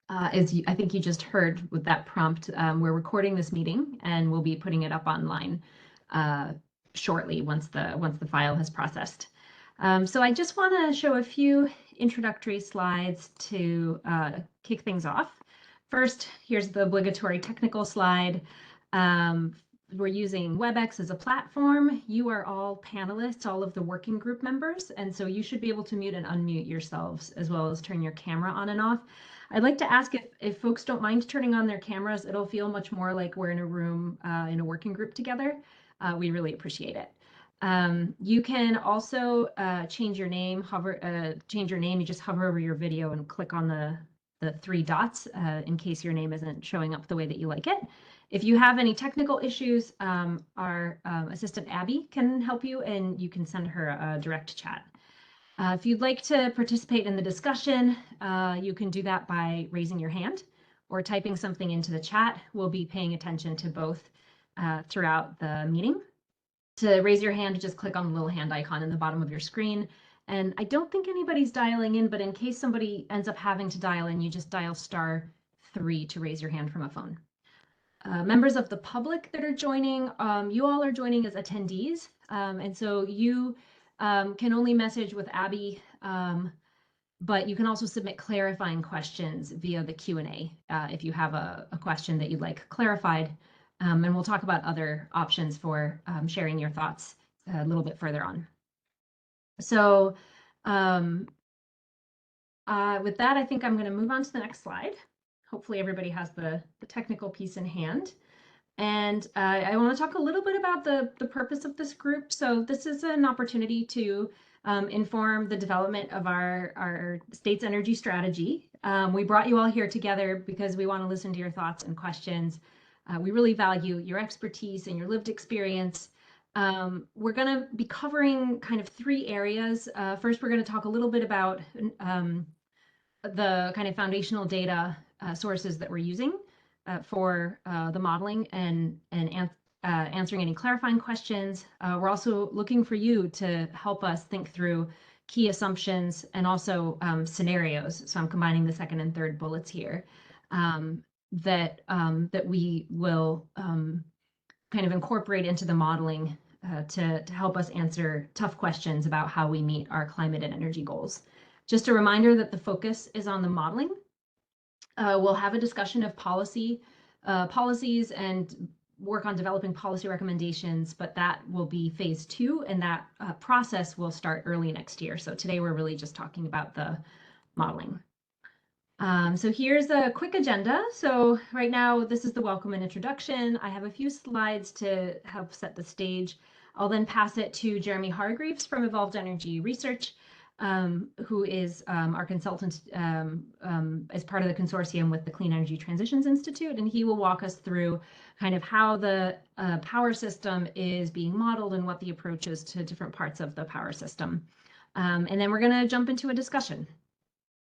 I think you just heard with that prompt, we're recording this meeting and we'll be putting it up online shortly once the file has processed. So I just want to show a few introductory slides to kick things off. First, here's the obligatory technical slide. We're using WebEx as a platform. You are all panelists, all of the working group members, and so you should be able to mute and unmute yourselves as well as turn your camera on and off. I'd like to ask if folks don't mind turning on their cameras, it'll feel much more like we're in a room in a working group together. We really appreciate it. You can also change your name, you just hover over your video and click on the three dots in case your name isn't showing up the way that you like it. If you have any technical issues, our assistant Abby can help you and you can send her a direct chat. If you'd like to participate in the discussion, you can do that by raising your hand or typing something into the chat. We'll be paying attention to both throughout the meeting. To raise your hand, just click on the little hand icon in the bottom of your screen. And I don't think anybody's dialing in, but in case somebody ends up having to dial in, you just dial *3 to raise your hand from a phone. Members of the public that are joining, you all are joining as attendees. And so you can only message with Abby, but you can also submit clarifying questions via the Q&A if you have a question that you'd like clarified. And we'll talk about other options for sharing your thoughts a little bit further on. So with that, I think I'm going to move on to the next slide. Hopefully everybody has the technical piece in hand. And I want to talk a little bit about the purpose of this group. So this is an opportunity to inform the development of our state's energy strategy. We brought you all here together because we want to listen to your thoughts and questions. We really value your expertise and your lived experience. We're going to be covering kind of three areas. First, we're going to talk a little bit about the kind of foundational data sources that we're using for the modeling and answering any clarifying questions. We're also looking for you to help us think through key assumptions and also scenarios. So I'm combining the second and third bullets here that we will kind of incorporate into the modeling to help us answer tough questions about how we meet our climate and energy goals. Just a reminder that the focus is on the modeling. We'll have a discussion of policies and work on developing policy recommendations, but that will be phase 2, and that process will start early next year. So today we're really just talking about the modeling. So here's a quick agenda. So right now, this is the welcome and introduction. I have a few slides to help set the stage. I'll then pass it to Jeremy Hargreaves from Evolved Energy Research, who is our consultant as part of the consortium with the Clean Energy Transitions Institute, and he will walk us through kind of how the power system is being modeled and what the approach is to different parts of the power system. And then we're going to jump into a discussion.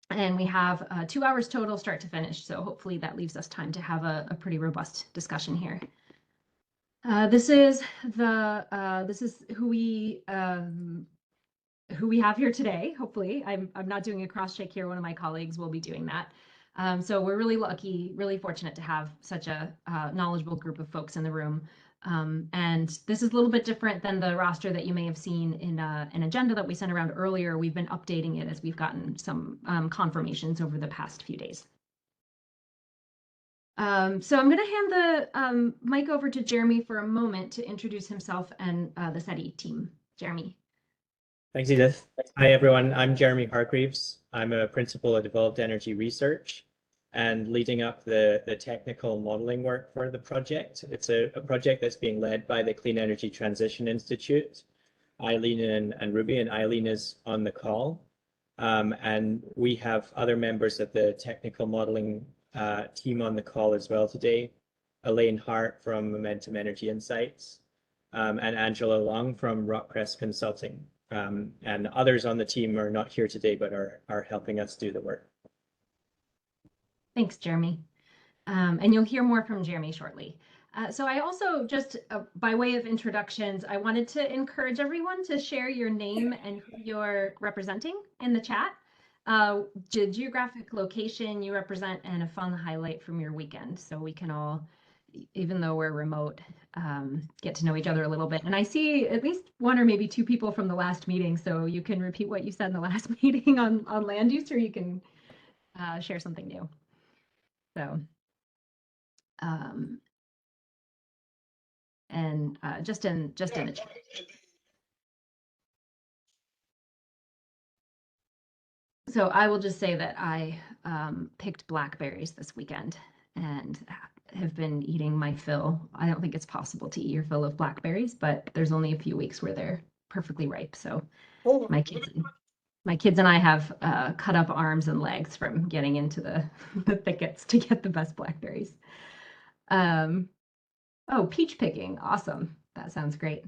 And we have 2 hours total start to finish, so hopefully that leaves us time to have a pretty robust discussion here. This is who we have here today. Hopefully, I'm not doing a cross check here. One of my colleagues will be doing that. So we're really lucky, really fortunate to have such a knowledgeable group of folks in the room. And this is a little bit different than the roster that you may have seen in an agenda that we sent around earlier. We've been updating it as we've gotten some confirmations over the past few days. So I'm going to hand the mic over to Jeremy for a moment to introduce himself and the SETI team. Jeremy. Thanks, Edith. Hi, everyone. I'm Jeremy Hargreaves. I'm a principal at Evolved Energy Research and leading up the technical modeling work for the project. It's a project that's being led by the Clean Energy Transition Institute, Eileen and Ruby, and Eileen is on the call. And we have other members of the technical modeling team on the call as well today. Elaine Hart from Momentum Energy Insights, and Angela Long from Rockcrest Consulting. And others on the team are not here today, but are helping us do the work. Thanks, Jeremy. And you'll hear more from Jeremy shortly. So I also just, by way of introductions, I wanted to encourage everyone to share your name and who you're representing in the chat. Geographic location you represent and a fun highlight from your weekend. So we can all, even though we're remote, get to know each other a little bit. And I see at least one or maybe two people from the last meeting. So you can repeat what you said in the last meeting on land use, or you can share something new. So, and just in the chat. So I will just say that I picked blackberries this weekend and have been eating my fill. I don't think it's possible to eat your fill of blackberries, but there's only a few weeks where they're perfectly ripe. So my kids and I have cut up arms and legs from getting into the thickets to get the best blackberries. Oh, peach picking. Awesome. That sounds great.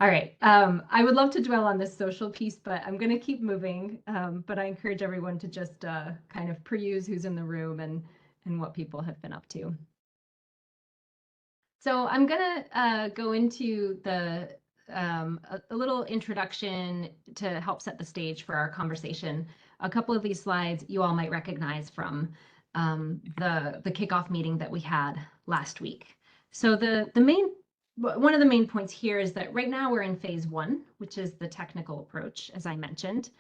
All right. I would love to dwell on this social piece, but I'm going to keep moving. But I encourage everyone to just kind of peruse who's in the room and what people have been up to. So I'm going to go into a little introduction to help set the stage for our conversation. A couple of these slides you all might recognize from the kickoff meeting that we had last week. So one of the main points here is that right now we're in phase 1, which is the technical approach, as I mentioned.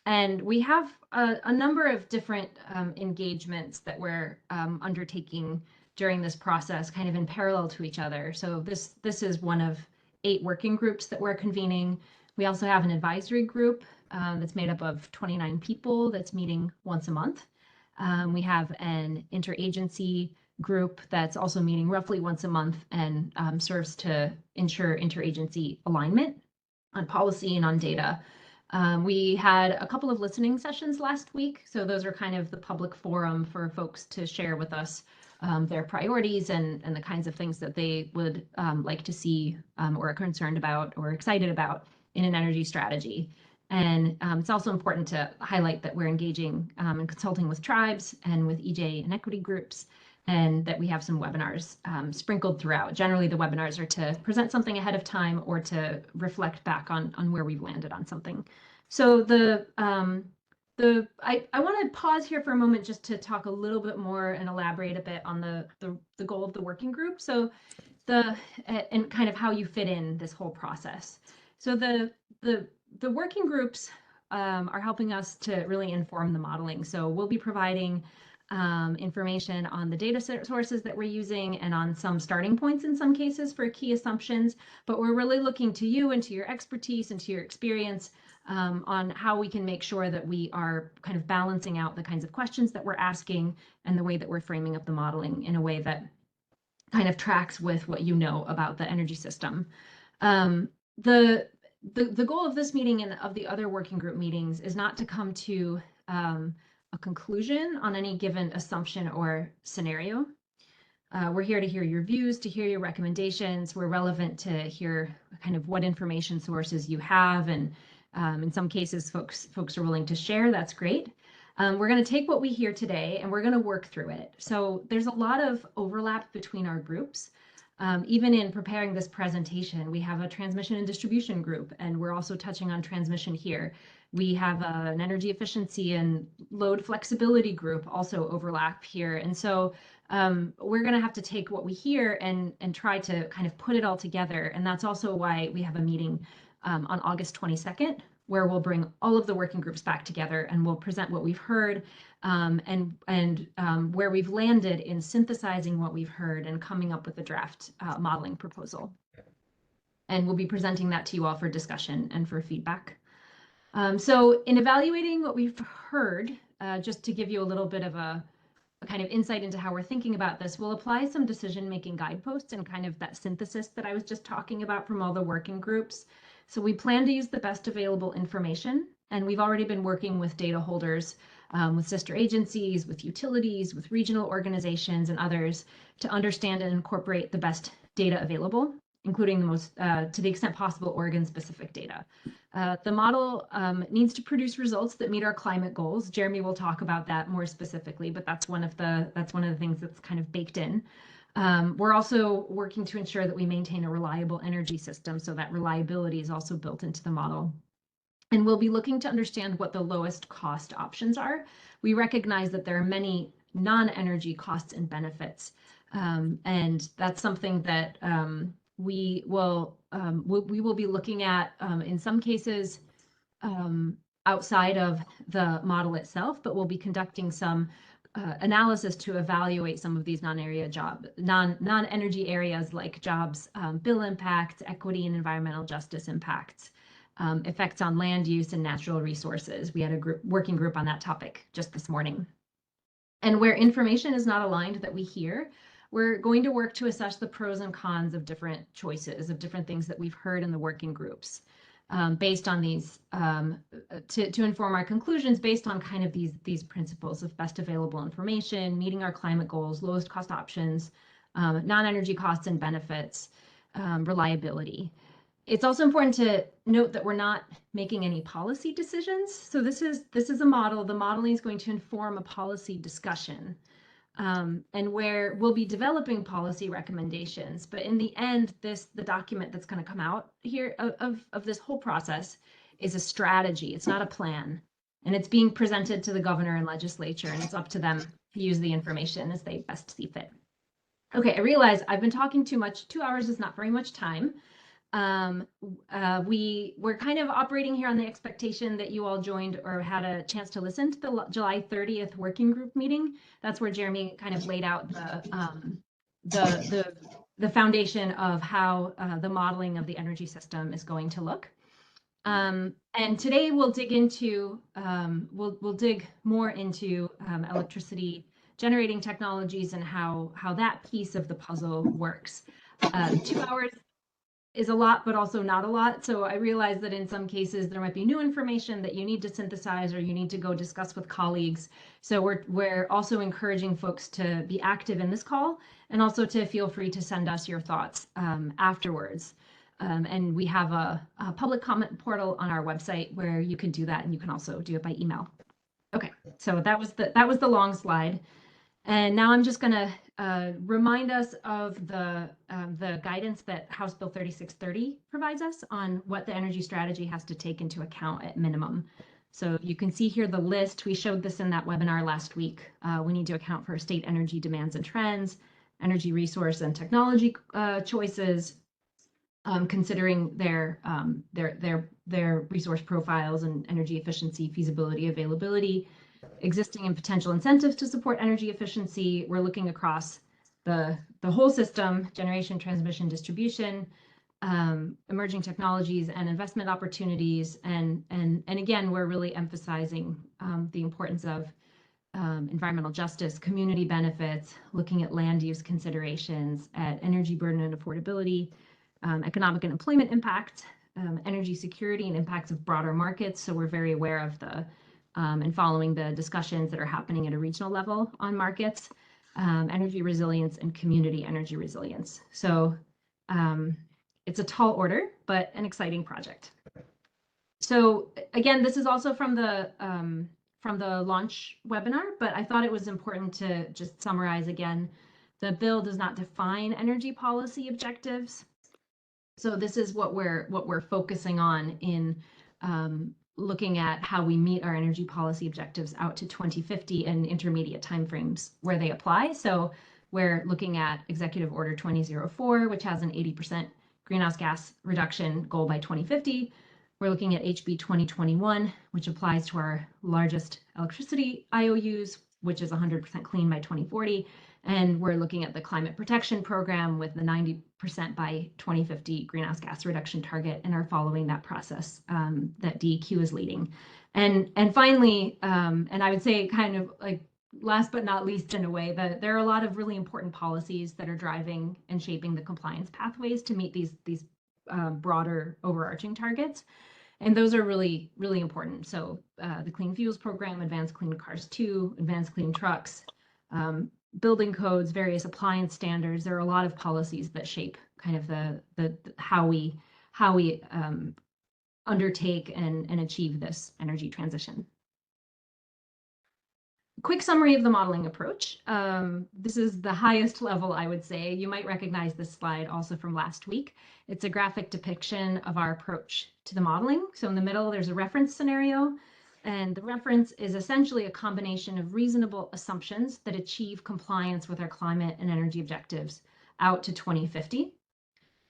And we have a number of different engagements that we're undertaking during this process, kind of in parallel to each other. So this is one of 8 working groups that we're convening. We also have an advisory group that's made up of 29 people that's meeting once a month. We have an interagency group that's also meeting roughly once a month and serves to ensure interagency alignment on policy and on data. We had a couple of listening sessions last week, so those are kind of the public forum for folks to share with us their priorities and the kinds of things that they would like to see or are concerned about or excited about in an energy strategy. And it's also important to highlight that we're engaging and consulting with tribes and with EJ and equity groups, and that we have some webinars sprinkled throughout. Generally, the webinars are to present something ahead of time or to reflect back on where we've landed on something. So I want to pause here for a moment just to talk a little bit more and elaborate a bit on the goal of the working group. So and kind of how you fit in this whole process. So the working groups are helping us to really inform the modeling. So we'll be providing information on the data sources that we're using and on some starting points in some cases for key assumptions, but we're really looking to you and to your expertise and to your experience on how we can make sure that we are kind of balancing out the kinds of questions that we're asking and the way that we're framing up the modeling in a way that kind of tracks with what you know about the energy system. The goal of this meeting and of the other working group meetings is not to come to a conclusion on any given assumption or scenario. We're here to hear your views, to hear your recommendations. We're relevant to hear kind of what information sources you have, and in some cases, folks are willing to share. That's great. We're going to take what we hear today and we're going to work through it. So there's a lot of overlap between our groups. Even in preparing this presentation, we have a transmission and distribution group, and we're also touching on transmission here. We have an energy efficiency and load flexibility group also overlap here. And so we're going to have to take what we hear and try to kind of put it all together. And that's also why we have a meeting on August 22nd, where we'll bring all of the working groups back together and we'll present what we've heard and where we've landed in synthesizing what we've heard and coming up with a draft modeling proposal. And we'll be presenting that to you all for discussion and for feedback. So in evaluating what we've heard, just to give you a little bit of a kind of insight into how we're thinking about this, we'll apply some decision-making guideposts and kind of that synthesis that I was just talking about from all the working groups. So we plan to use the best available information, and we've already been working with data holders, with sister agencies, with utilities, with regional organizations and others to understand and incorporate the best data available, including the most, to the extent possible, Oregon-specific data. The model needs to produce results that meet our climate goals. Jeremy will talk about that more specifically, but that's one of the things that's kind of baked in. We're also working to ensure that we maintain a reliable energy system, so that reliability is also built into the model. And we'll be looking to understand what the lowest cost options are. We recognize that there are many non-energy costs and benefits. And that's something that we will be looking at in some cases outside of the model itself, but we'll be conducting some analysis to evaluate some of these non-energy areas like jobs, bill impacts, equity and environmental justice impacts, effects on land use and natural resources. We had a working group on that topic just this morning. And where information is not aligned that we hear, we're going to work to assess the pros and cons of different choices, of different things that we've heard in the working groups. Based on these, to inform our conclusions based on kind of these principles of best available information, meeting our climate goals, lowest cost options, non-energy costs and benefits, reliability. It's also important to note that we're not making any policy decisions. So this is a model. The modeling is going to inform a policy discussion. And where we'll be developing policy recommendations. But in the end, the document that's going to come out here of this whole process is a strategy. It's not a plan. And it's being presented to the governor and legislature, and it's up to them to use the information as they best see fit. Okay, I realize I've been talking too much. 2 hours is not very much time. We're kind of operating here on the expectation that you all joined or had a chance to listen to the July 30th working group meeting. That's where Jeremy kind of laid out the foundation of how the modeling of the energy system is going to look. And today we'll dig into we'll dig more into electricity generating technologies and how that piece of the puzzle works. 2 hours is a lot, but also not a lot. So I realize that in some cases there might be new information that you need to synthesize or you need to go discuss with colleagues. So we're also encouraging folks to be active in this call and also to feel free to send us your thoughts afterwards. And we have a public comment portal on our website where you can do that, and you can also do it by email. Okay, so that was the long slide. And now I'm just going to remind us of the guidance that House Bill 3630 provides us on what the energy strategy has to take into account at minimum. So you can see here the list. We showed this in that webinar last week. We need to account for state energy demands and trends, energy resource and technology choices, considering their resource profiles and energy efficiency, feasibility, availability, existing and potential incentives to support energy efficiency. We're looking across the whole system, generation, transmission, distribution, emerging technologies and investment opportunities. And again, we're really emphasizing the importance of environmental justice, community benefits, looking at land use considerations, at energy burden and affordability, economic and employment impact, energy security and impacts of broader markets. So we're very aware of the and following the discussions that are happening at a regional level on markets, energy resilience and community energy resilience. So it's a tall order, but an exciting project. So again, this is also from the launch webinar, but I thought it was important to just summarize again. The bill does not define energy policy objectives. So this is what we're focusing on in looking at how we meet our energy policy objectives out to 2050 and intermediate timeframes where they apply. So we're looking at Executive Order 2004, which has an 80% greenhouse gas reduction goal by 2050. We're looking at HB 2021, which applies to our largest electricity IOUs, which is 100% clean by 2040. And we're looking at the Climate Protection Program with the 90% by 2050 greenhouse gas reduction target, and are following that process that DEQ is leading. And finally, and I would say kind of like last but not least in a way, that there are a lot of really important policies that are driving and shaping the compliance pathways to meet these broader overarching targets. And those are really, really important. So the Clean Fuels Program, Advanced Clean Cars 2, Advanced Clean Trucks, building codes, various appliance standards. There are a lot of policies that shape kind of the how we undertake and achieve this energy transition. quick summary of the modeling approach. This is the highest level, I would say. You might recognize this slide also from last week. It's a graphic depiction of our approach to the modeling. So in the middle, there's a reference scenario, and the reference is essentially a combination of reasonable assumptions that achieve compliance with our climate and energy objectives out to 2050.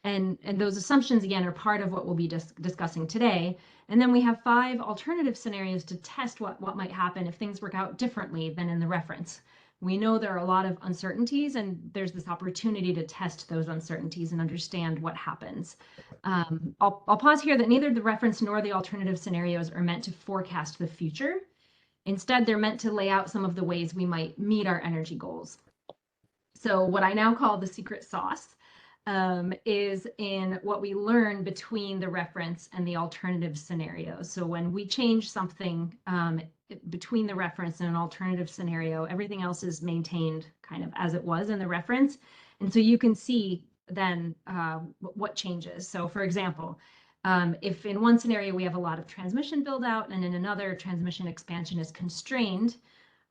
And those assumptions, again, are part of what we'll be discussing today. And then we have 5 alternative scenarios to test what might happen if things work out differently than in the reference. We know there are a lot of uncertainties, and there's this opportunity to test those uncertainties and understand what happens. I'll pause here that neither the reference nor the alternative scenarios are meant to forecast the future. Instead, they're meant to lay out some of the ways we might meet our energy goals. So what I now call the secret sauce is in what we learn between the reference and the alternative scenarios. So when we change something between the reference and an alternative scenario, everything else is maintained kind of as it was in the reference. And so you can see then what changes. So for example, if in one scenario we have a lot of transmission build out and in another transmission expansion is constrained,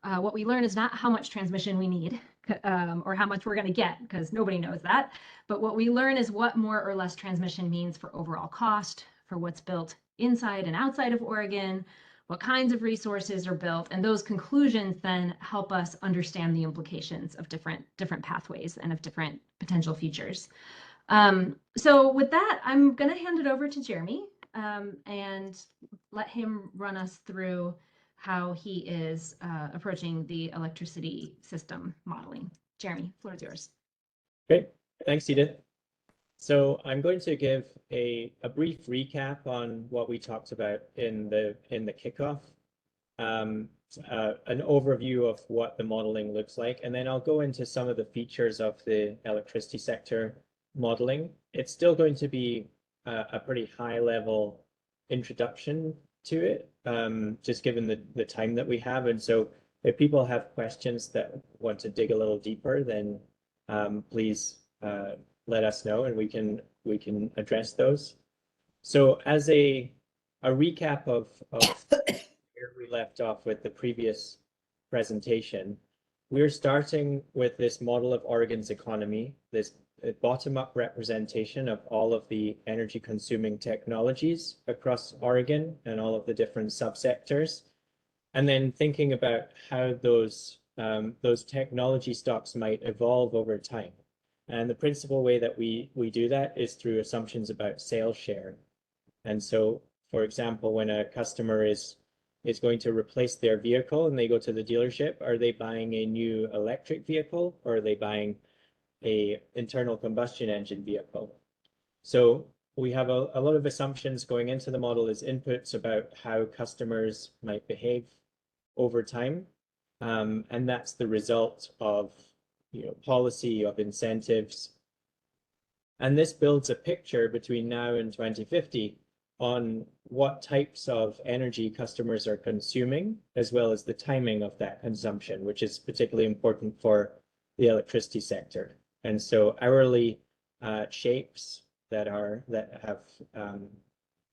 what we learn is not how much transmission we need or how much we're going to get, because nobody knows that. But what we learn is what more or less transmission means for overall cost, for what's built inside and outside of Oregon, what kinds of resources are built, and those conclusions then help us understand the implications of different pathways and of different potential futures. So with that, I'm going to hand it over to Jeremy and let him run us through how he is approaching the electricity system modeling. Jeremy, floor is yours. Great, thanks, Edith. So I'm going to give a brief recap on what we talked about in the kickoff, an overview of what the modeling looks like, and then I'll go into some of the features of the electricity sector modeling. It's still going to be a pretty high level introduction to it, just given the time that we have. And so if people have questions that want to dig a little deeper, then please let us know and we can address those. So as a recap of where we left off with the previous presentation, we're starting with this model of Oregon's economy, this bottom-up representation of all of the energy consuming technologies across Oregon and all of the different subsectors, and then thinking about how those technology stocks might evolve over time. And the principal way that we do that is through assumptions about sales share. And so, for example, when a customer is going to replace their vehicle and they go to the dealership, are they buying a new electric vehicle or are they buying a internal combustion engine vehicle? So we have a lot of assumptions going into the model as inputs about how customers might behave over time. And that's the result of policy, of incentives. And this builds a picture between now and 2050 on what types of energy customers are consuming, as well as the timing of that consumption, which is particularly important for the electricity sector. And so hourly shapes that have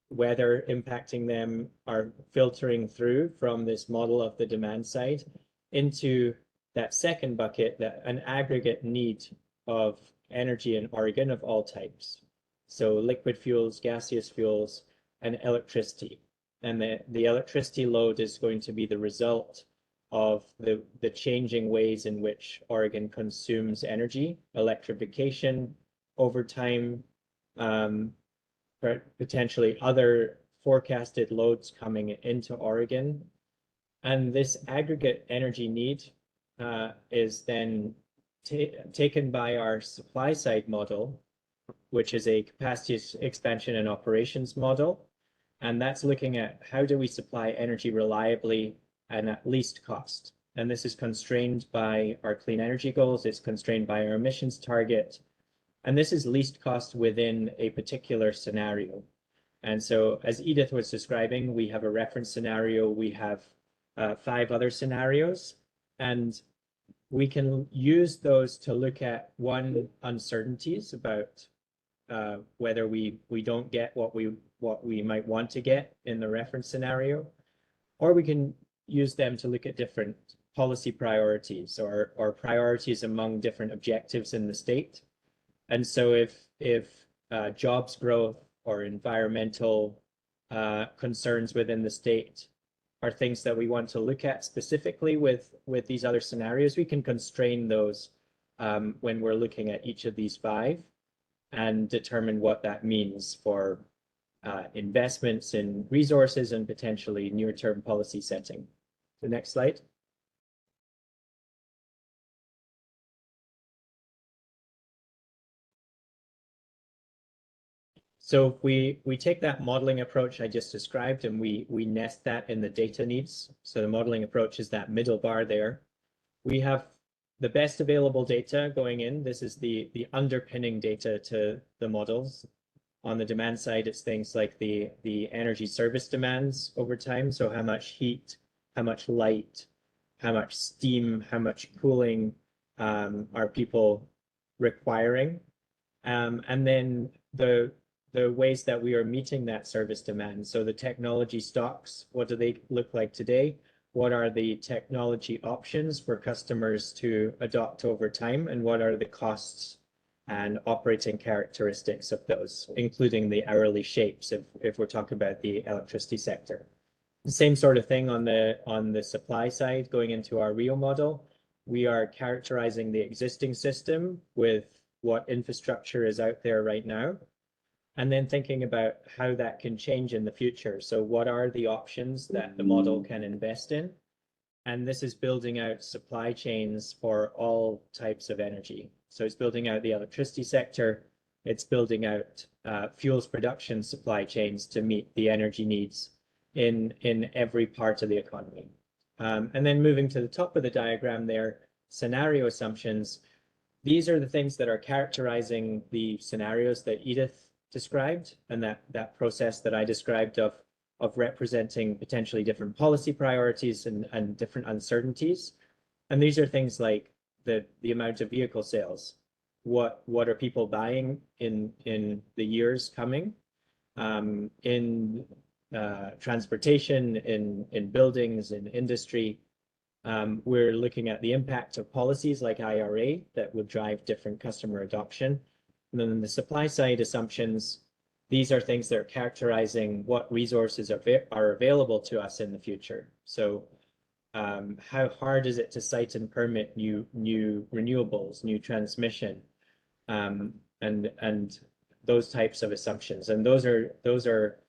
weather impacting them are filtering through from this model of the demand side into that second bucket, that an aggregate need of energy in Oregon of all types. So liquid fuels, gaseous fuels, and electricity. And the electricity load is going to be the result of the changing ways in which Oregon consumes energy, electrification over time, potentially other forecasted loads coming into Oregon. And this aggregate energy need is then taken by our supply side model, which is a capacity expansion and operations model. And that's looking at how do we supply energy reliably and at least cost. And this is constrained by our clean energy goals. It's constrained by our emissions target. And this is least cost within a particular scenario. And so as Edith was describing, we have a reference scenario. We have 5 other scenarios. And we can use those to look at uncertainties about whether we don't get what we might want to get in the reference scenario, or we can use them to look at different policy priorities or priorities among different objectives in the state. And so if jobs growth or environmental concerns within the state are things that we want to look at specifically with these other scenarios, we can constrain those when we're looking at each of these five and determine what that means for investments in resources and potentially near-term policy setting. The next slide. So we take that modeling approach I just described and we nest that in the data needs. So the modeling approach is that middle bar there. We have the best available data going in. This is the underpinning data to the models. On the demand side, it's things like the energy service demands over time. So how much heat, how much light, how much steam, how much cooling are people requiring? And then the ways that we are meeting that service demand. So the technology stocks, what do they look like today? What are the technology options for customers to adopt over time? And what are the costs and operating characteristics of those, including the hourly shapes if we're talking about the electricity sector. The same sort of thing on the supply side, going into our RIO model. We are characterizing the existing system with what infrastructure is out there right now, and then thinking about how that can change in the future. So what are the options that the model can invest in? And this is building out supply chains for all types of energy. So it's building out the electricity sector, it's building out fuels production supply chains to meet the energy needs in every part of the economy. And then moving to the top of the diagram there, scenario assumptions. These are the things that are characterizing the scenarios that Edith described and that process that I described of representing potentially different policy priorities and different uncertainties. And these are things like the amount of vehicle sales. What are people buying in the years coming? In transportation, in buildings, in industry. We're looking at the impact of policies like IRA that would drive different customer adoption. And then the supply side assumptions, these are things that are characterizing what resources are available to us in the future. So how hard is it to site and permit new renewables, new transmission, and those types of assumptions. And those are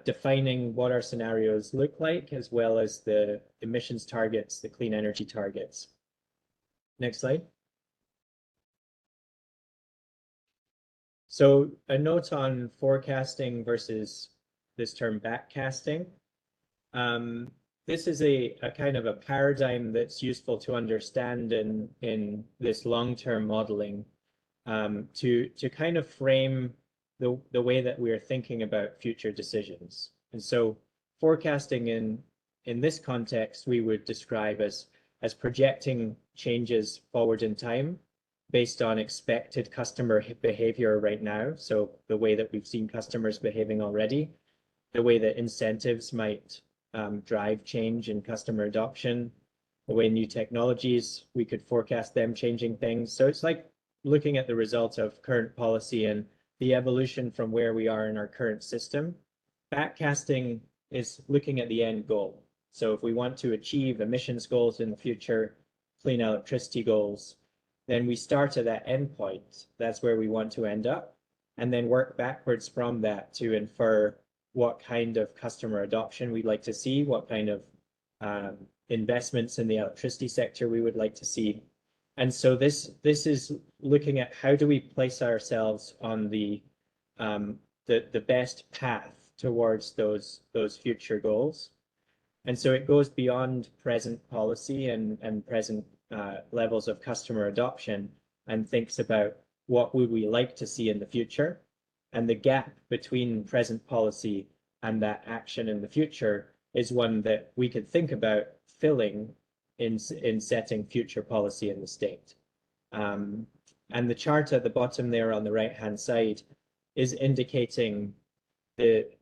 defining what our scenarios look like, as well as the emissions targets, the clean energy targets. Next slide. So a note on forecasting versus this term backcasting. This is a kind of a paradigm that's useful to understand in this long-term modeling to kind of frame the way that we are thinking about future decisions. And so forecasting in this context, we would describe as projecting changes forward in time based on expected customer behavior right now. So the way that we've seen customers behaving already, the way that incentives might drive change in customer adoption, the way new technologies, we could forecast them changing things. So it's like looking at the results of current policy and the evolution from where we are in our current system. Backcasting is looking at the end goal. So if we want to achieve emissions goals in the future, clean electricity goals, then we start at that end point. That's where we want to end up, and then work backwards from that to infer what kind of customer adoption we'd like to see, what kind of investments in the electricity sector we would like to see. And so this is looking at how do we place ourselves on the best path towards those future goals. And so it goes beyond present policy and present levels of customer adoption and thinks about what would we like to see in the future. And the gap between present policy and that action in the future is one that we could think about filling in setting future policy in the state. And the chart at the bottom there on the right-hand side is indicating the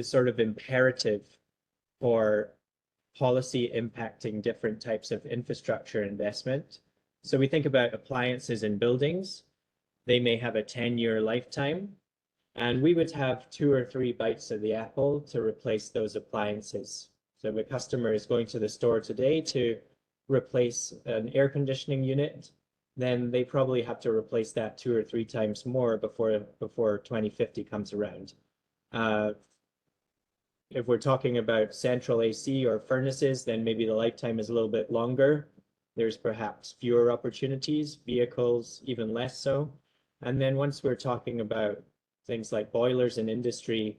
sort of imperative for policy impacting different types of infrastructure investment. So we think about appliances in buildings. They may have a 10-year lifetime, and we would have 2 or 3 bites of the apple to replace those appliances. So if a customer is going to the store today to replace an air conditioning unit, then they probably have to replace that 2 or 3 times more before 2050 comes around. If we're talking about central AC or furnaces, then maybe the lifetime is a little bit longer. There's perhaps fewer opportunities, vehicles even less so. And then once we're talking about things like boilers in industry,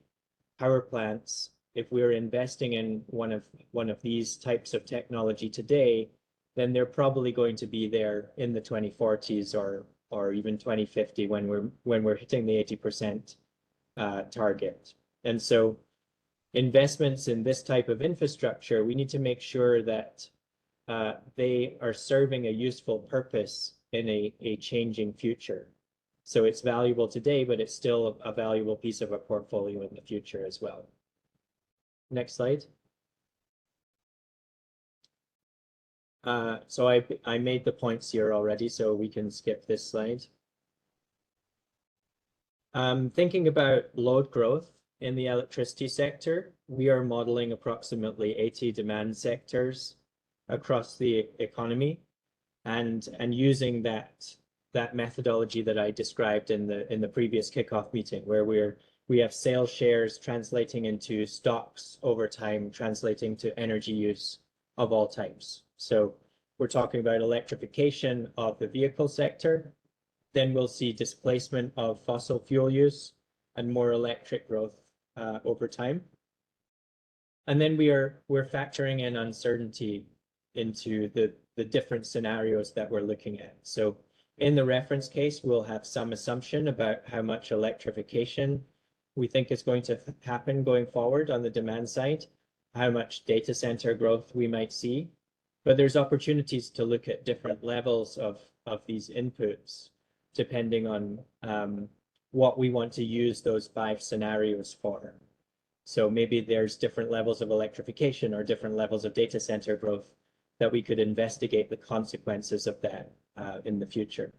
power plants, if we're investing in one of these types of technology today, then they're probably going to be there in the 2040s or even 2050 when we're hitting the 80% target. And so investments in this type of infrastructure, we need to make sure that they are serving a useful purpose in a changing future. So it's valuable today, but it's still a valuable piece of a portfolio in the future as well. Next slide. So I made the points here already, so we can skip this slide. Thinking about load growth in the electricity sector, we are modeling approximately 80 demand sectors across the economy, and using that methodology that I described in the previous kickoff meeting, where we have sales shares translating into stocks over time, translating to energy use of all types. So we're talking about electrification of the vehicle sector. Then we'll see displacement of fossil fuel use and more electric growth over time. And then we're factoring in uncertainty into the different scenarios that we're looking at. So in the reference case, we'll have some assumption about how much electrification we think is going to happen going forward on the demand side, how much data center growth we might see. But there's opportunities to look at different levels of these inputs, depending on what we want to use those 5 scenarios for. So maybe there's different levels of electrification or different levels of data center growth that we could investigate the consequences of that in the future.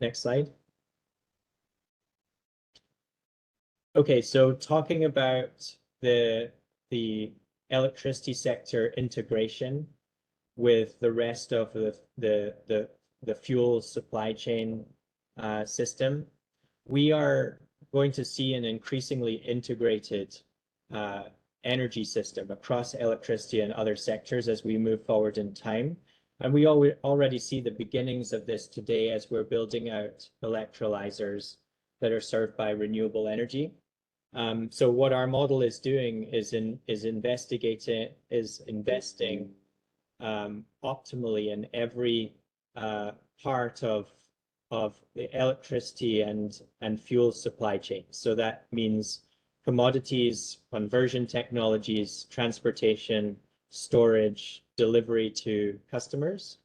Next slide. Okay, so talking about the electricity sector integration with the rest of the fuel supply chain system, we are going to see an increasingly integrated energy system across electricity and other sectors as we move forward in time. And we already see the beginnings of this today as we're building out electrolyzers that are served by renewable energy. So what our model is doing is investing optimally in every part of the electricity and fuel supply chain. So that means commodities, conversion technologies, transportation, storage, delivery to customers.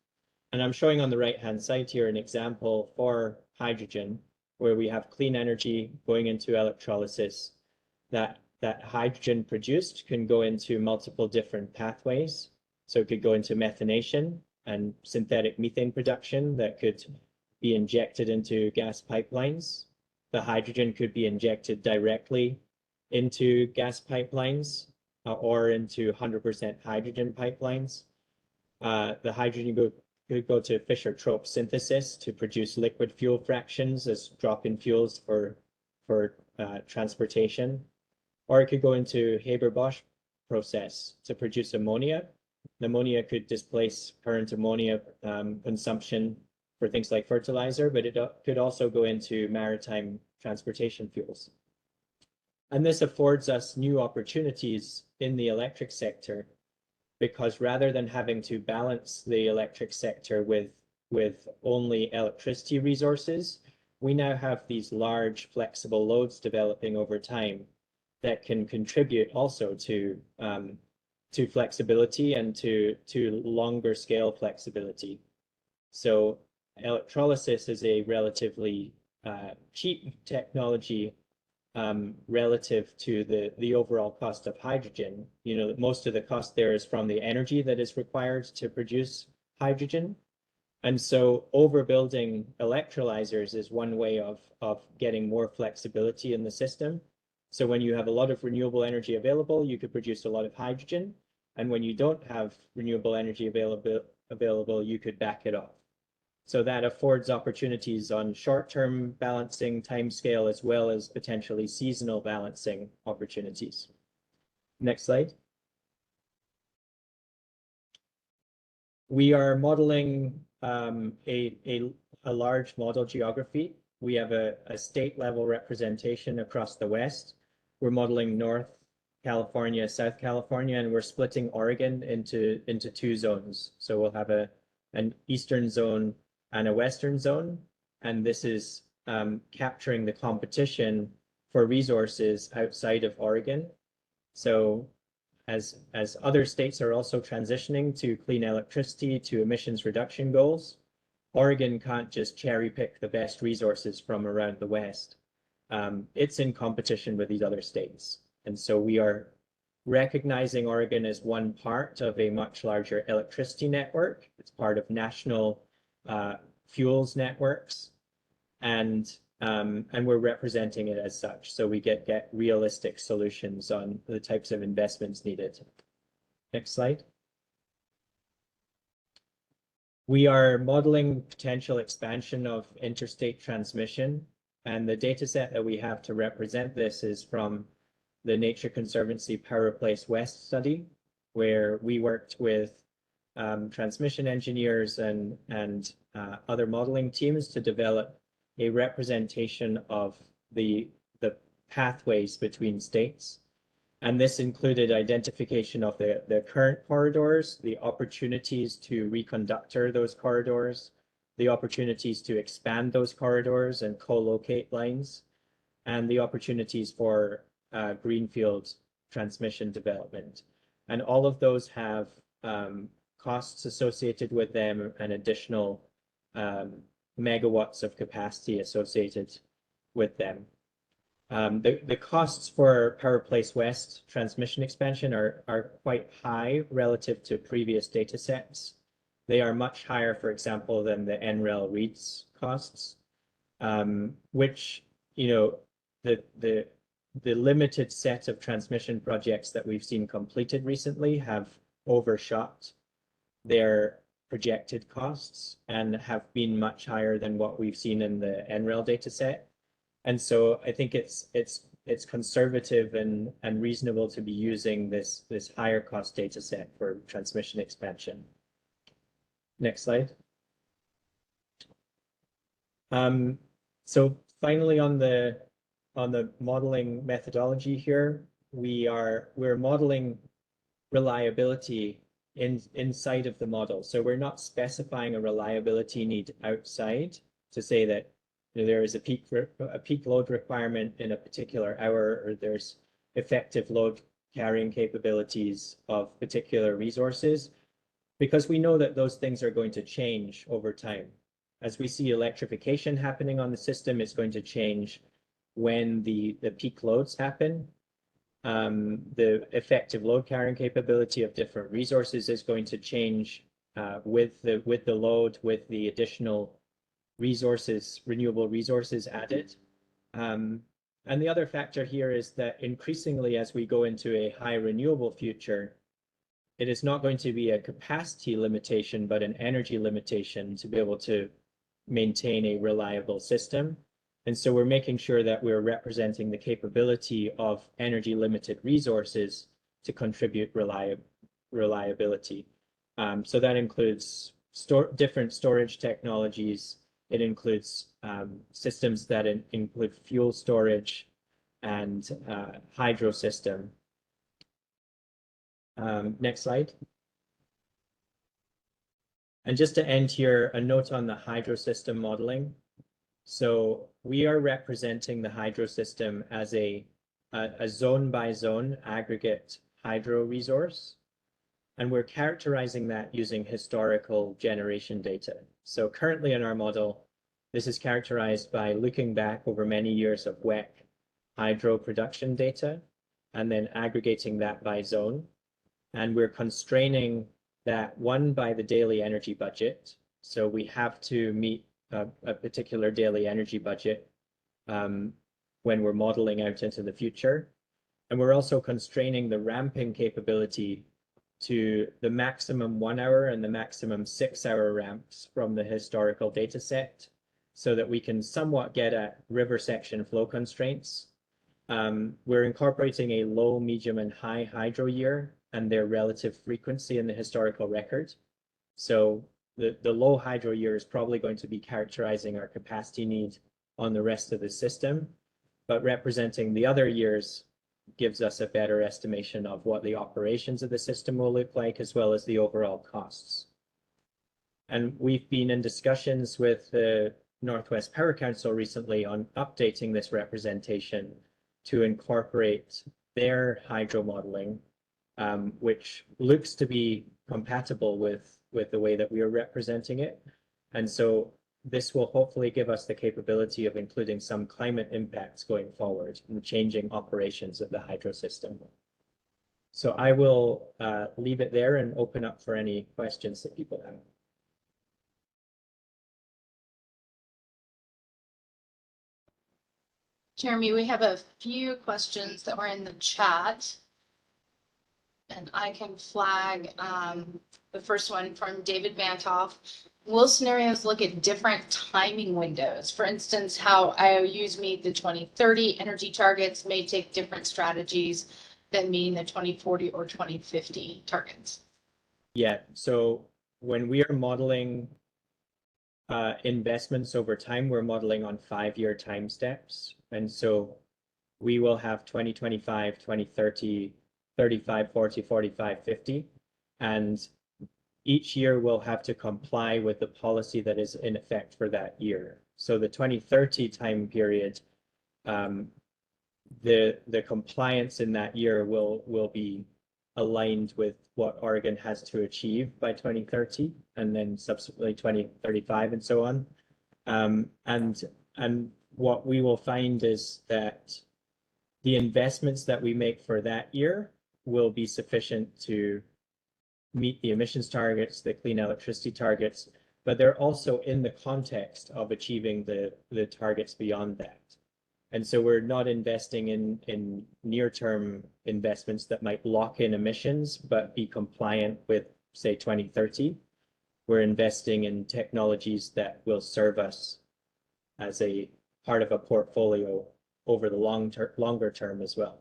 And I'm showing on the right-hand side here an example for hydrogen, where we have clean energy going into electrolysis. That hydrogen produced can go into multiple different pathways. So it could go into methanation and synthetic methane production that could be injected into gas pipelines. The hydrogen could be injected directly into gas pipelines or into 100% hydrogen pipelines. The hydrogen could go to Fischer-Tropsch synthesis to produce liquid fuel fractions as drop-in fuels for transportation. Or it could go into Haber-Bosch process to produce ammonia. The ammonia could displace current ammonia consumption for things like fertilizer, but it could also go into maritime transportation fuels. And this affords us new opportunities in the electric sector, because rather than having to balance the electric sector with only electricity resources, we now have these large flexible loads developing over time that can contribute also to flexibility and to longer scale flexibility. So electrolysis is a relatively cheap technology relative to the overall cost of hydrogen. You know, most of the cost there is from the energy that is required to produce hydrogen. And so overbuilding electrolyzers is one way of getting more flexibility in the system. So when you have a lot of renewable energy available, you could produce a lot of hydrogen. And when you don't have renewable energy available, you could back it off. So that affords opportunities on short-term balancing timescale as well as potentially seasonal balancing opportunities. Next slide. We are modeling a large model geography. We have a state level representation across the West. We're modeling North California, South California, and we're splitting Oregon into two zones. So we'll have an eastern zone and a western zone, and this is capturing the competition for resources outside of Oregon. So as other states are also transitioning to clean electricity, to emissions reduction goals, Oregon can't just cherry pick the best resources from around the West. It's in competition with these other states. And so we are recognizing Oregon as one part of a much larger electricity network. It's part of national fuels networks, and we're representing it as such. So we get realistic solutions on the types of investments needed. Next slide. We are modeling potential expansion of interstate transmission, and the data set that we have to represent this is from the Nature Conservancy Power Place West study, where we worked with transmission engineers and other modeling teams to develop a representation of the pathways between states. And this included identification of the current corridors, the opportunities to reconductor those corridors, the opportunities to expand those corridors and co-locate lines, and the opportunities for greenfield transmission development. And all of those have costs associated with them and additional megawatts of capacity associated with them. The costs for Power Place West transmission expansion are quite high relative to previous data sets. They are much higher, for example, than the NREL REITs costs, which, you know, the limited set of transmission projects that we've seen completed recently have overshot their projected costs and have been much higher than what we've seen in the NREL data set. And so I think it's conservative and reasonable to be using this higher cost data set for transmission expansion. Next slide. So finally, on the modeling methodology here, we're modeling reliability inside of the model. So we're not specifying a reliability need outside to say that, you know, there is a peak load requirement in a particular hour, or there's effective load carrying capabilities of particular resources, because we know that those things are going to change over time. As we see electrification happening on the system, it's going to change when the peak loads happen. The effective load carrying capability of different resources is going to change with the load, with the additional resources, renewable resources added. And the other factor here is that increasingly, as we go into a high renewable future, it is not going to be a capacity limitation, but an energy limitation to be able to maintain a reliable system. And so we're making sure that we're representing the capability of energy limited resources to contribute reliability. So that includes different storage technologies. It includes systems that include fuel storage and hydro system. Next slide. And just to end here, a note on the hydro system modeling. So we are representing the hydro system as a zone by zone aggregate hydro resource. And we're characterizing that using historical generation data. So currently in our model, this is characterized by looking back over many years of WECC hydro production data and then aggregating that by zone. And we're constraining that one by the daily energy budget. So we have to meet a particular daily energy budget when we're modeling out into the future. And we're also constraining the ramping capability to the maximum 1 hour and the maximum 6 hour ramps from the historical data set so that we can somewhat get at river section flow constraints. We're incorporating a low, medium, and high hydro year and their relative frequency in the historical record. So the low hydro year is probably going to be characterizing our capacity need on the rest of the system, but representing the other years gives us a better estimation of what the operations of the system will look like, as well as the overall costs. And we've been in discussions with the Northwest Power Council recently on updating this representation to incorporate their hydro modeling, which looks to be compatible with the way that we are representing it. And so this will hopefully give us the capability of including some climate impacts going forward and changing operations of the hydro system. So I will leave it there and open up for any questions that people have. Jeremy, we have a few questions that were in the chat. And I can flag the first one from David Bantoff. Will scenarios look at different timing windows? For instance, how IOUs meet the 2030 energy targets may take different strategies than meeting the 2040 or 2050 targets. Yeah, so when we are modeling investments over time, we're modeling on 5-year time steps. And so we will have 2025, 2030, 35, 40, 45, 50. And each year will have to comply with the policy that is in effect for that year. So the 2030 time period, the compliance in that year will be aligned with what Oregon has to achieve by 2030, and then subsequently 2035 and so on. And what we will find is that the investments that we make for that year will be sufficient to meet the emissions targets, the clean electricity targets, but they're also in the context of achieving the targets beyond that. And so we're not investing in near-term investments that might lock in emissions, but be compliant with, say, 2030. We're investing in technologies that will serve us as a part of a portfolio over the longer term as well.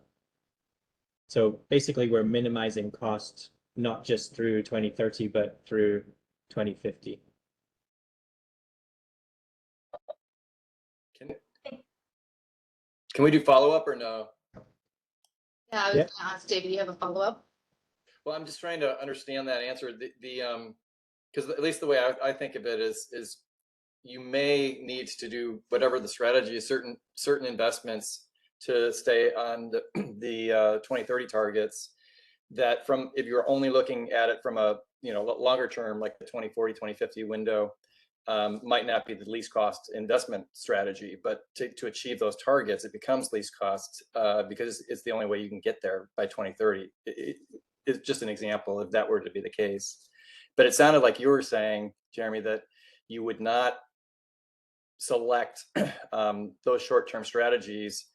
So basically, we're minimizing costs not just through 2030, but through 2050. Can we do follow-up or no? Yeah, I was Yeah. gonna ask David, do you have a follow-up? Well, I'm just trying to understand that answer. Because at least the way I think of it is you may need to do whatever the strategy is, certain investments to stay on the 2030 targets, that from, if you're only looking at it from a longer term, like the 2040, 2050 window, might not be the least cost investment strategy, but to achieve those targets, it becomes least cost because it's the only way you can get there by 2030. It's just an example if that were to be the case. But it sounded like you were saying, Jeremy, that you would not select those short-term strategies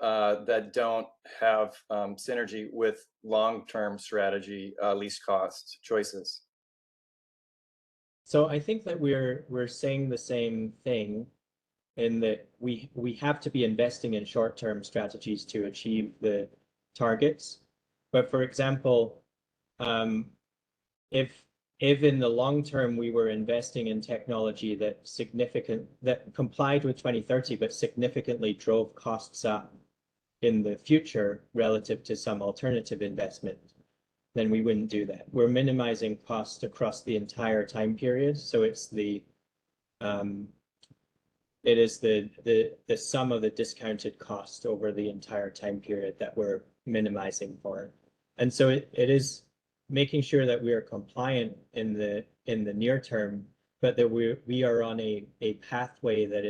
that don't have synergy with long-term strategy least cost choices. So I think that we're saying the same thing in that we have to be investing in short-term strategies to achieve the targets. But for example, if in the long term we were investing in technology that complied with 2030 but significantly drove costs up in the future relative to some alternative investment, then we wouldn't do that. We're minimizing cost across the entire time period. So it's the sum of the discounted cost over the entire time period that we're minimizing for. And so it is making sure that we are compliant in the near term, but that we are on a pathway that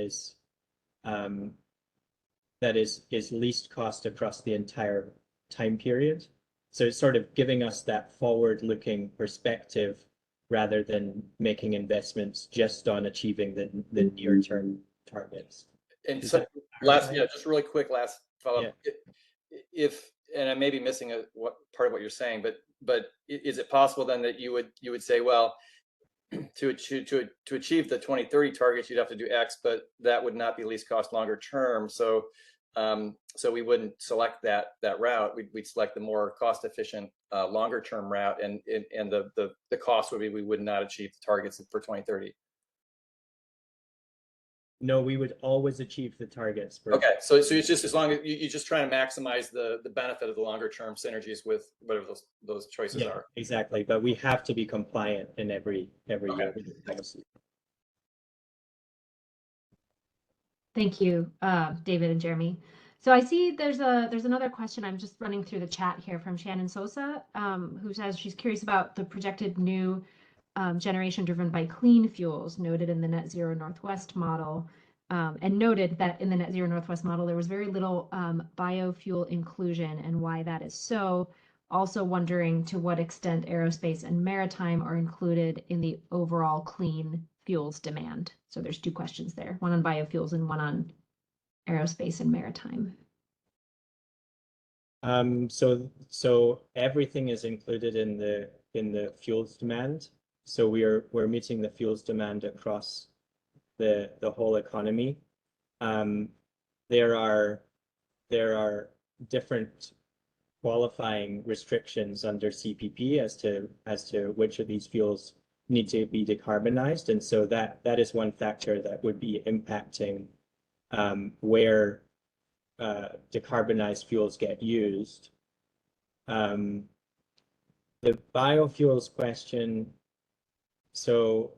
that is least cost across the entire time period. So it's sort of giving us that forward-looking perspective rather than making investments just on achieving the near-term targets. And Does so that last, clarify? yeah, just really quick last follow-up. If, and I may be missing what part of what you're saying, but is it possible then that you would say, well, to achieve the 2030 targets, you'd have to do X, but that would not be least cost longer term. So so we wouldn't select that route. We'd select the more cost efficient longer term route, and the cost would be we would not achieve the targets for 2030. No, we would always achieve the targets. Okay, so it's just as long as you just try to maximize the benefit of the longer term synergies with whatever those choices are. Exactly, but we have to be compliant in every year with the policy. Thank you, David and Jeremy. So I see there's another question. I'm just running through the chat here from Shannon Sosa, who says she's curious about the projected new generation driven by clean fuels noted in the Net Zero Northwest model, and noted that in the Net Zero Northwest model there was very little biofuel inclusion, and why that is so. Also wondering to what extent aerospace and maritime are included in the overall clean fuels demand. So there's two questions there, one on biofuels and one on aerospace and maritime. So everything is included in the fuels demand. So we're meeting the fuels demand across the whole economy. There are different qualifying restrictions under CPP as to which of these fuels need to be decarbonized, and so that is one factor that would be impacting where decarbonized fuels get used. The biofuels question, so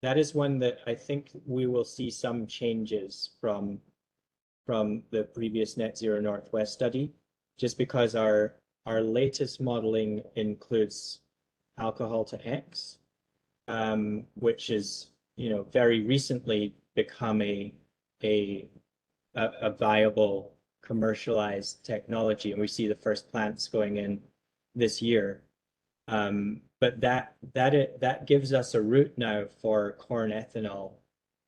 that is one that I think we will see some changes from the previous Net Zero Northwest study, just because our latest modeling includes alcohol to X, which is, very recently become a viable commercialized technology, and we see the first plants going in this year. But that gives us a route now for corn ethanol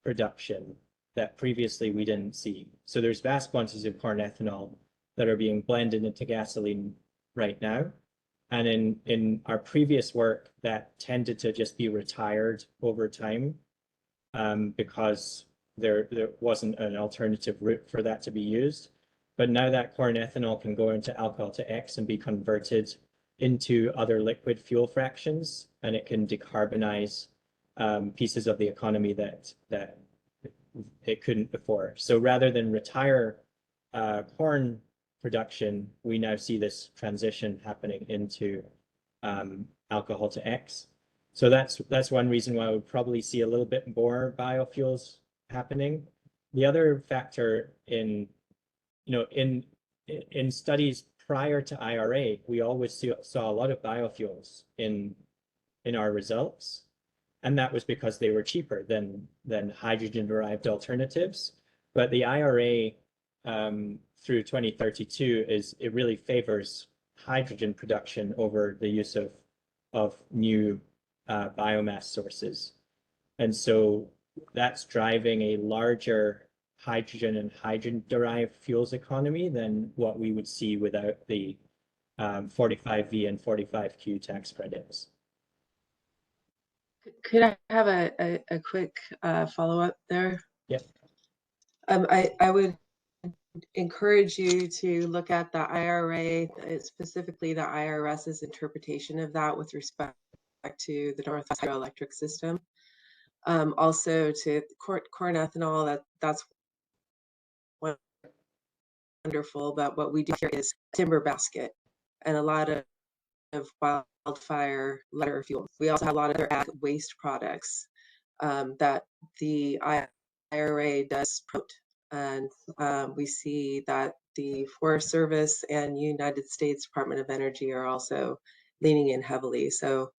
production that previously we didn't see. So there's vast quantities of corn ethanol that are being blended into gasoline right now. And in our previous work, that tended to just be retired over time, because there wasn't an alternative route for that to be used. But now that corn ethanol can go into alcohol to X and be converted into other liquid fuel fractions, and it can decarbonize pieces of the economy that it couldn't before. So rather than retire corn production, we now see this transition happening into alcohol to X. So that's one reason why we would probably see a little bit more biofuels happening. The other factor in studies prior to IRA, we always saw a lot of biofuels in our results, and that was because they were cheaper than hydrogen-derived alternatives. But the IRA through 2032 it really favors hydrogen production over the use of new biomass sources, and so that's driving a larger hydrogen and hydrogen-derived fuels economy than what we would see without the 45V and 45Q tax credits. Could I have a quick follow-up there? Yes. I would encourage you to look at the IRA, specifically the IRS's interpretation of that with respect to the Northwest hydroelectric system. Also to corn ethanol, that's wonderful, but what we do here is timber basket and a lot of wildfire lighter fuel. We also have a lot of other ag waste products that the IRA does promote. And we see that the Forest Service and United States Department of Energy are also leaning in heavily. So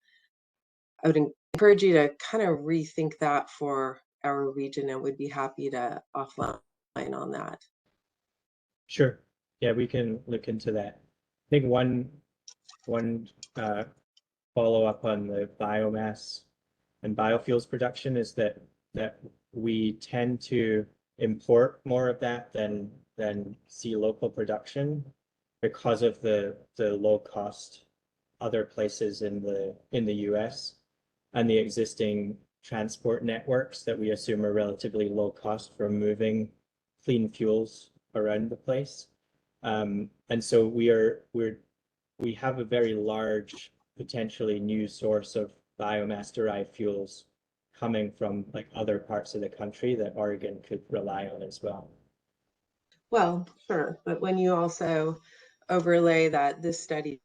I would encourage you to kind of rethink that for our region, and would be happy to offline on that. Sure. Yeah, we can look into that. I think one follow up on the biomass and biofuels production is that we tend to import more of that than see local production because of the low cost other places in the US and the existing transport networks that we assume are relatively low cost for moving clean fuels around the place. And so we have a very large, potentially new source of biomass derived fuels coming from like other parts of the country that Oregon could rely on as well. Well, sure, but when you also overlay that this study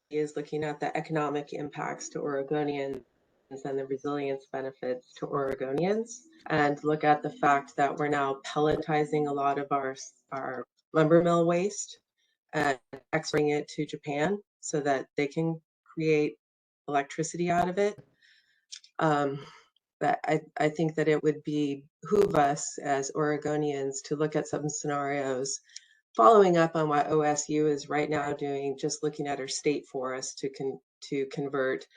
is looking at the economic impacts to Oregonians and the resilience benefits to Oregonians, and look at the fact that we're now pelletizing a lot of our lumber mill waste and exporting it to Japan so that they can create electricity out of it. But I think that it would behoove us as Oregonians to look at some scenarios, following up on what OSU is right now doing, just looking at our state forests to convert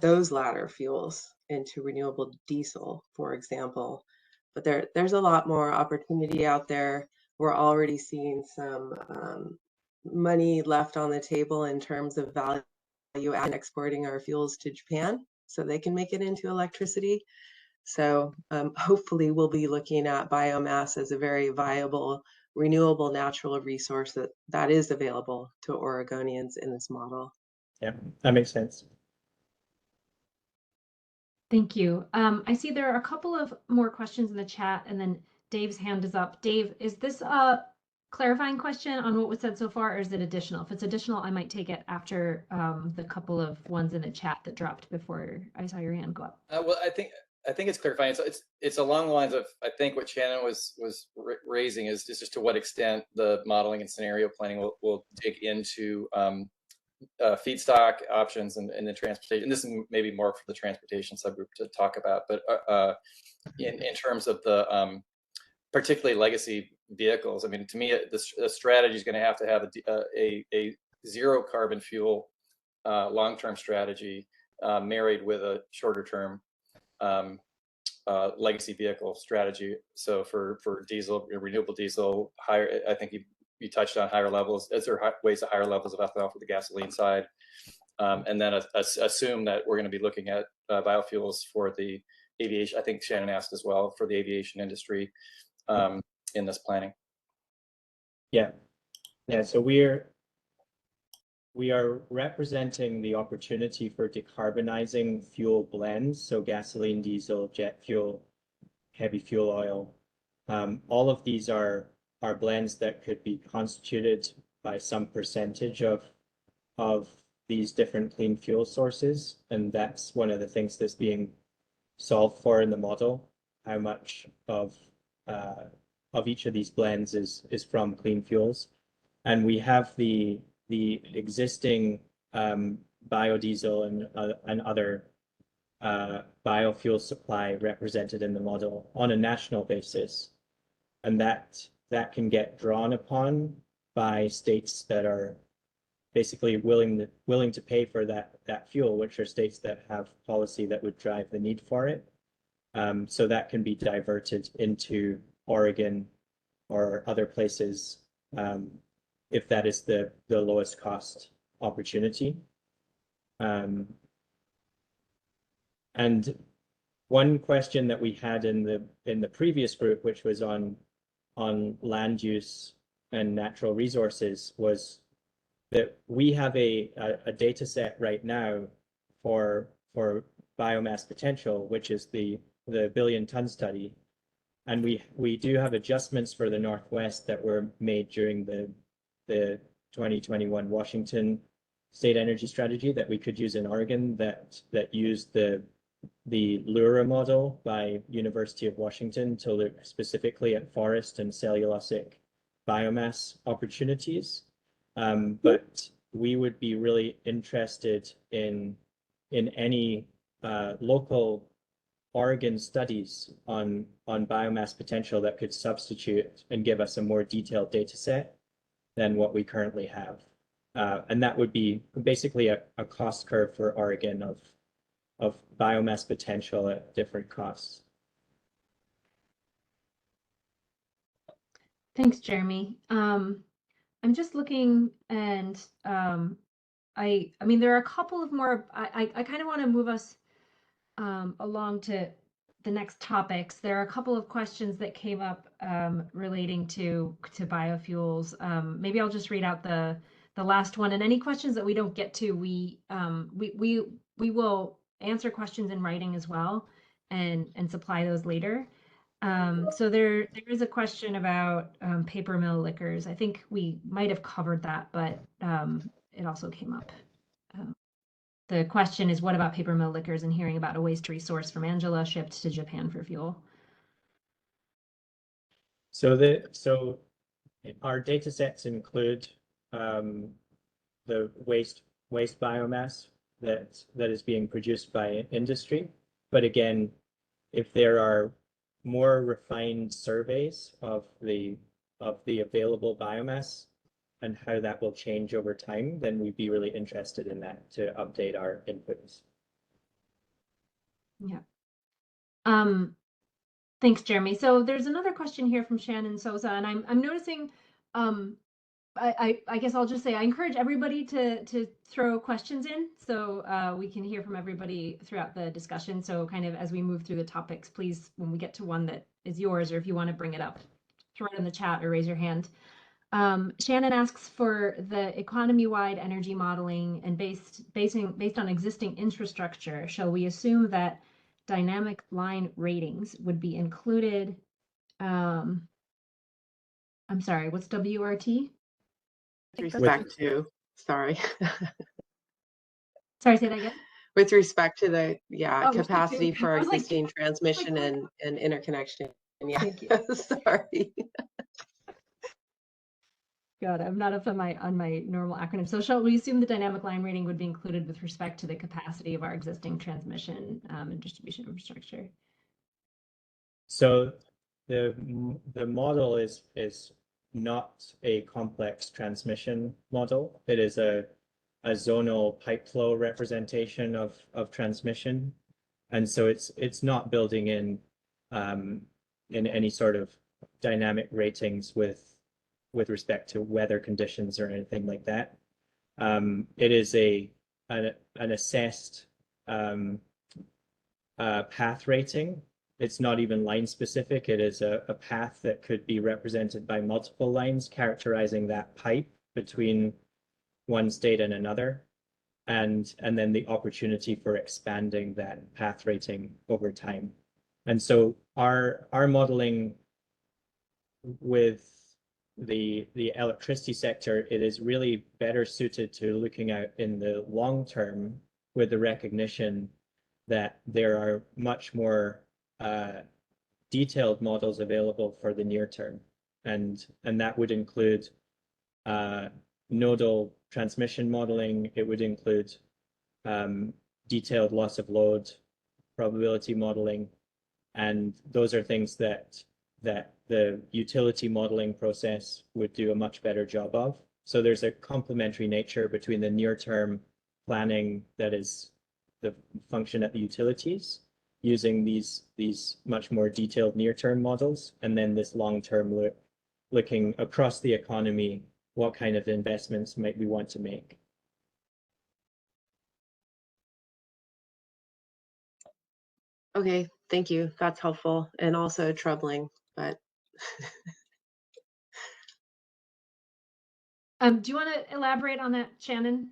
those latter fuels into renewable diesel, for example. But there's a lot more opportunity out there. We're already seeing some money left on the table in terms of value add exporting our fuels to Japan so they can make it into electricity. So hopefully we'll be looking at biomass as a very viable, renewable natural resource that is available to Oregonians in this model. Yeah, that makes sense. Thank you. I see there are a couple of more questions in the chat, and then Dave's hand is up. Dave, is this a clarifying question on what was said so far, or is it additional? If it's additional, I might take it after the couple of ones in the chat that dropped before I saw your hand go up. Well, I think it's clarifying. So it's along the lines of, I think what Shannon was raising is just to what extent the modeling and scenario planning will dig into feedstock options and the transportation. This is maybe more for the transportation subgroup to talk about, but in terms of the particularly legacy vehicles, I mean, to me, the strategy is going to have a zero carbon fuel long-term strategy married with a shorter term legacy vehicle strategy. So for diesel, renewable diesel, higher, I think you touched on higher levels. Is there ways to higher levels of ethanol for the gasoline side? And then assume that we're going to be looking at biofuels for the aviation. I think Shannon asked as well for the aviation industry in this planning. Yeah. So we are representing the opportunity for decarbonizing fuel blends, so gasoline, diesel, jet fuel, heavy fuel oil. All of these are blends that could be constituted by some percentage of these different clean fuel sources, and that's one of the things that's being solved for in the model. How much of each of these blends is from clean fuels, and we have the existing biodiesel and other biofuel supply represented in the model on a national basis, and that can get drawn upon by states that are basically willing to pay for that fuel, which are states that have policy that would drive the need for it. So that can be diverted into Oregon or other places if that is the lowest cost opportunity. And one question that we had in the previous group, which was on land use and natural resources, was that we have a data set right now for biomass potential, which is the billion ton study. And we do have adjustments for the Northwest that were made during the 2021 Washington State Energy Strategy that we could use in Oregon that used the LURA model by University of Washington to look specifically at forest and cellulosic biomass opportunities. But we would be really interested in any local Oregon studies on biomass potential that could substitute and give us a more detailed data set than what we currently have. And that would be basically a cost curve for Oregon of biomass potential at different costs. Thanks, Jeremy. I'm just looking, and I mean, there are a couple of more. I kind of want to move us along to the next topics. There are a couple of questions that came up relating to biofuels. Maybe I'll just read out the last one, and any questions that we don't get to, we will answer questions in writing as well, and supply those later. So there is a question about paper mill liquors. I think we might have covered that, but it also came up. The question is, what about paper mill liquors, and hearing about a waste resource from Angela shipped to Japan for fuel? So our data sets include the waste biomass that is being produced by industry. But again, if there are more refined surveys of the available biomass and how that will change over time, then we'd be really interested in that to update our inputs. Yeah. Thanks, Jeremy. So there's another question here from Shannon Sosa, and I'm noticing. I guess I'll just say I encourage everybody to throw questions in, so we can hear from everybody throughout the discussion. So kind of as we move through the topics, please, when we get to one that is yours, or if you want to bring it up, throw it in the chat or raise your hand. Shannon asks for the economy-wide energy modeling, and based on existing infrastructure, shall we assume that dynamic line ratings would be included? I'm sorry, what's WRT? With respect to, sorry. Sorry, say that again. With respect to the Oh, capacity for our I was like, existing transmission and interconnection. Yeah, Thank you. sorry. God, I'm not up on my normal acronym. So shall we assume the dynamic line rating would be included with respect to the capacity of our existing transmission and distribution infrastructure? So the model is not a complex transmission model. It is a zonal pipe flow representation of transmission, and so it's not building in any sort of dynamic ratings with respect to weather conditions or anything like that. It is an assessed path rating. It's not even line specific. It is a path that could be represented by multiple lines characterizing that pipe between one state and another, and then the opportunity for expanding that path rating over time. And so our modeling with the electricity sector, it is really better suited to looking out in the long term, with the recognition that there are much more detailed models available for the near term, and that would include nodal transmission modeling. It would include detailed loss of load probability modeling, and those are things that the utility modeling process would do a much better job of. So there's a complementary nature between the near-term planning that is the function at the utilities, using these much more detailed near-term models, and then this long-term looking across the economy, what kind of investments might we want to make. Okay, thank you. That's helpful and also troubling, but. Do you want to elaborate on that, Shannon?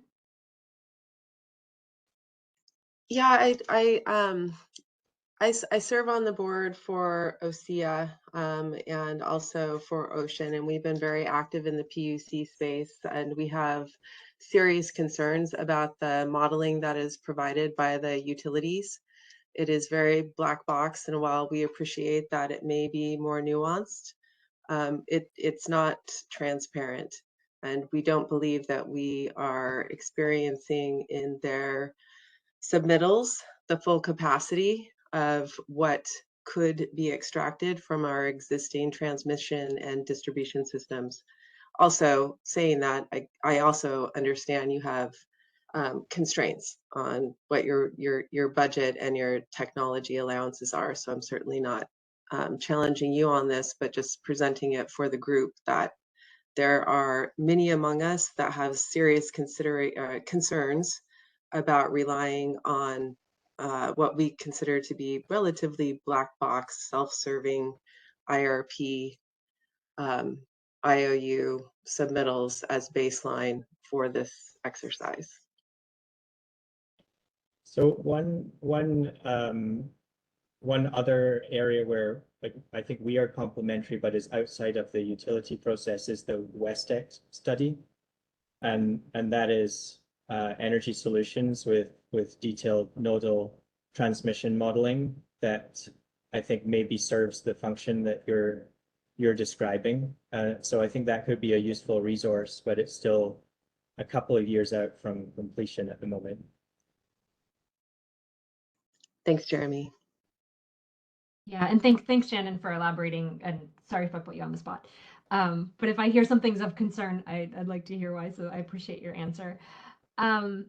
Yeah, I serve on the board for OSEA and also for Ocean, and we've been very active in the PUC space, and we have serious concerns about the modeling that is provided by the utilities. It is very black box, and while we appreciate that it may be more nuanced, it's not transparent. And we don't believe that we are experiencing in their submittals the full capacity of what could be extracted from our existing transmission and distribution systems. Also saying that, I also understand you have constraints on what your budget and your technology allowances are. So I'm certainly not challenging you on this, but just presenting it for the group that there are many among us that have serious concerns about relying on what we consider to be relatively black box, self-serving IRP IOU submittals as baseline for this exercise. So one other area where I think we are complementary, but is outside of the utility process, is the WestX study, and that is energy solutions with detailed nodal transmission modeling that I think maybe serves the function that you're describing. So I think that could be a useful resource, but it's still a couple of years out from completion at the moment. Thanks, Jeremy. Yeah, and thanks, Shannon, for elaborating. And sorry if I put you on the spot. But if I hear some things of concern, I'd like to hear why. So I appreciate your answer. So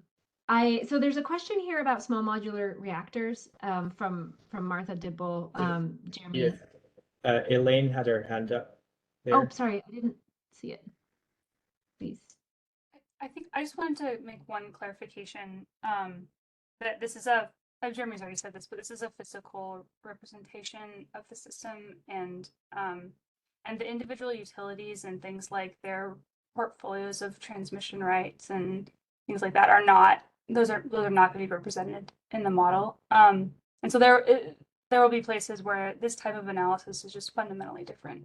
there's a question here about small modular reactors from Martha Dibble. Jeremy. Yeah. Elaine had her hand up there. Oh, sorry, I didn't see it. Please. I think I just wanted to make one clarification that this is Jeremy's already said this, but this is a physical representation of the system, and the individual utilities and things like their portfolios of transmission rights and things like that are not not going to be represented in the model. And so there will be places where this type of analysis is just fundamentally different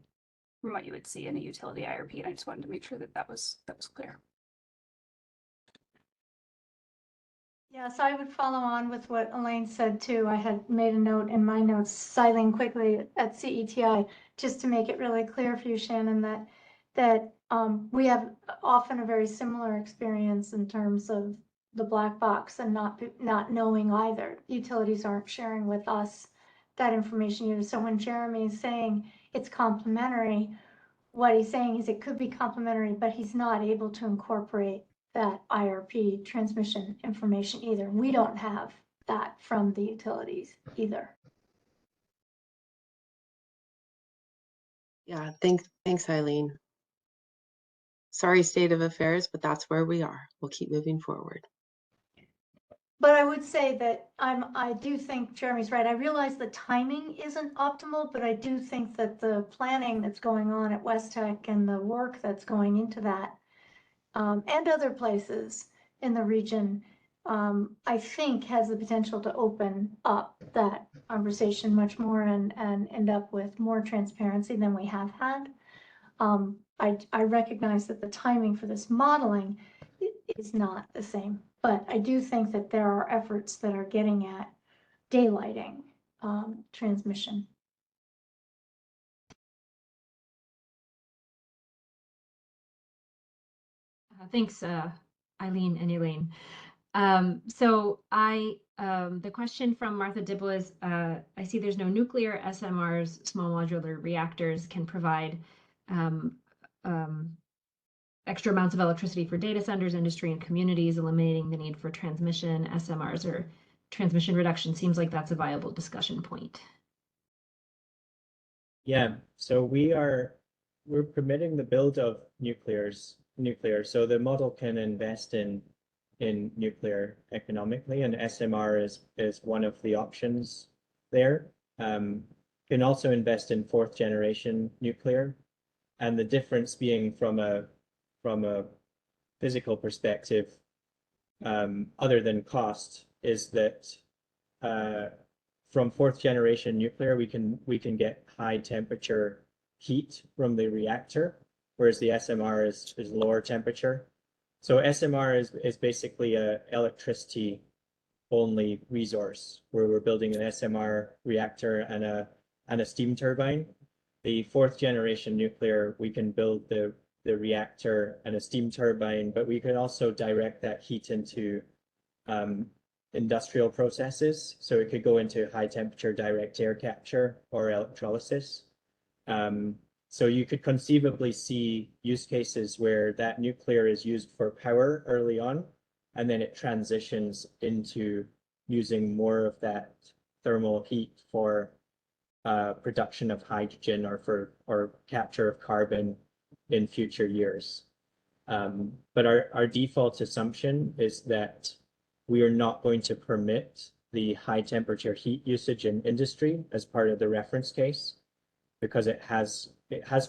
from what you would see in a utility IRP, and I just wanted to make sure that was clear. Yeah, so I would follow on with what Elaine said too. I had made a note in my notes, citing quickly at CETI, just to make it really clear for you, Shannon, that we have often a very similar experience in terms of the black box and not knowing either. Utilities aren't sharing with us that information either. So when Jeremy is saying it's complementary, what he's saying is it could be complementary, but he's not able to incorporate that IRP transmission information either. We don't have that from the utilities either. Yeah, thanks, Eileen. Sorry, state of affairs, but that's where we are. We'll keep moving forward. But I would say that I do think Jeremy's right. I realize the timing isn't optimal, but I do think that the planning that's going on at West Tech and the work that's going into that, and other places in the region, I think has the potential to open up that conversation much more and end up with more transparency than we have had. I recognize that the timing for this modeling is not the same, but I do think that there are efforts that are getting at daylighting transmission. Thanks, Eileen and Elaine. So the question from Martha Dibble is, I see there's no nuclear SMRs, small modular reactors can provide extra amounts of electricity for data centers, industry, and communities, eliminating the need for transmission. SMRs or transmission reduction seems like that's a viable discussion point. Yeah, so we're permitting the build of nuclear, so the model can invest in nuclear economically, and SMR is one of the options there. Can also invest in fourth generation nuclear, and the difference being from a physical perspective, other than cost, is that from fourth generation nuclear we can get high temperature heat from the reactor, whereas the SMR is lower temperature. So SMR is basically a electricity only resource where we're building an SMR reactor and a steam turbine. The fourth generation nuclear, we can build the reactor and a steam turbine, but we can also direct that heat into industrial processes. So it could go into high temperature direct air capture or electrolysis. So you could conceivably see use cases where that nuclear is used for power early on, and then it transitions into using more of that thermal heat for production of hydrogen or capture of carbon in future years. But our default assumption is that we are not going to permit the high temperature heat usage in industry as part of the reference case, because it has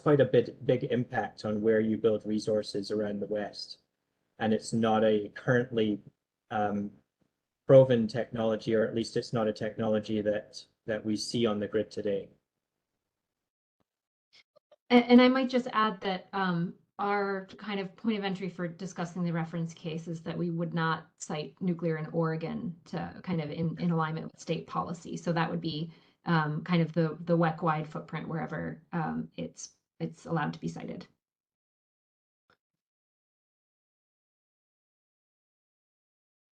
quite a big impact on where you build resources around the West. And it's not a currently proven technology, or at least it's not a technology that we see on the grid today. And I might just add that our kind of point of entry for discussing the reference case is that we would not cite nuclear in Oregon to kind of in alignment with state policy. So that would be kind of the WEC-wide footprint wherever it's allowed to be cited.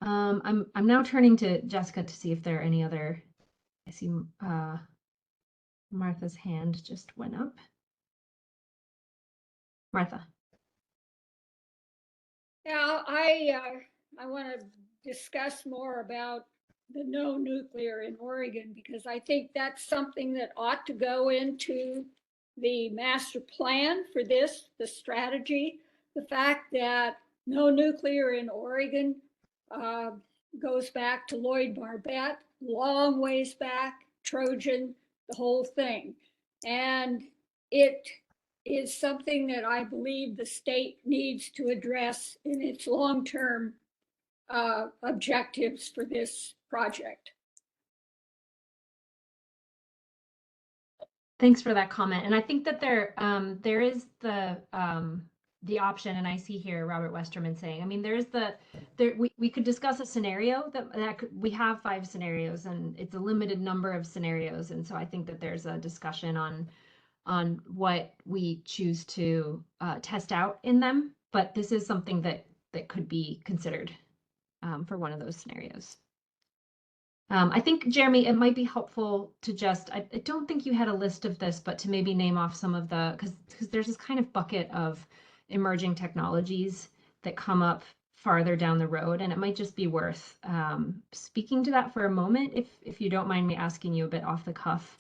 I'm now turning to Jessica to see if there are any other. I see Martha's hand just went up. Martha. Yeah, I want to discuss more about the no nuclear in Oregon, because I think that's something that ought to go into the master plan for this, the strategy. The fact that no nuclear in Oregon goes back to Lloyd Barbette, long ways back, Trojan, the whole thing. And it is something that I believe the state needs to address in its long-term objectives for this project. Thanks for that comment. And I think that there is the option, and I see here Robert Westerman saying, I mean, we could discuss a scenario we have 5 scenarios, and it's a limited number of scenarios. And so I think that there's a discussion on what we choose to test out in them. But this is something that could be considered for one of those scenarios. I think, Jeremy, it might be helpful to just, I don't think you had a list of this, but to maybe name off some of because there's this kind of bucket of emerging technologies that come up farther down the road, and it might just be worth speaking to that for a moment, if you don't mind me asking you a bit off the cuff,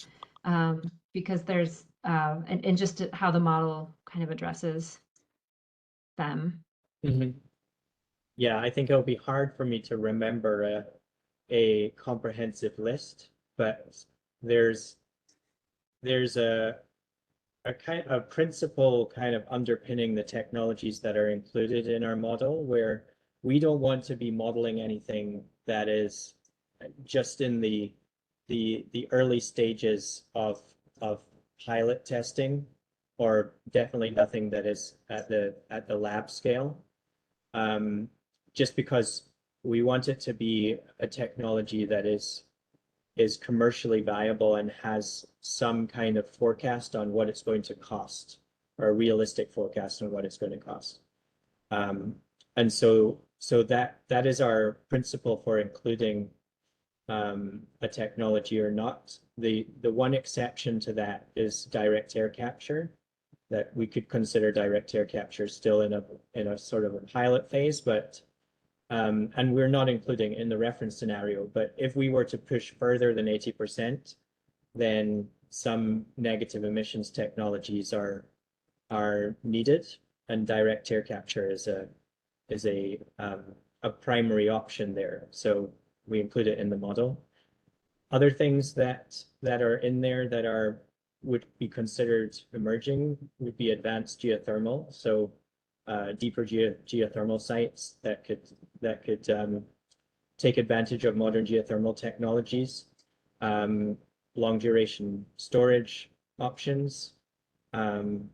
because there's, and just how the model kind of addresses them. Mm-hmm. Yeah, I think it'll be hard for me to remember a comprehensive list, but there's a principle kind of underpinning the technologies that are included in our model, where we don't want to be modeling anything that is just in the early stages of pilot testing, or definitely nothing that is at the lab scale. Just because we want it to be a technology that is commercially viable and has some kind of forecast on what it's going to cost, or a realistic forecast on what it's going to cost. And so that is our principle for including a technology or not. The one exception to that is direct air capture, that we could consider direct air capture still in a sort of a pilot phase, but and we're not including in the reference scenario. But if we were to push further than 80%, then some negative emissions technologies are needed, and direct air capture is a primary option there. So we include it in the model. Other things that are in there that would be considered emerging would be advanced geothermal. So deeper geothermal sites that could take advantage of modern geothermal technologies, long duration storage options, and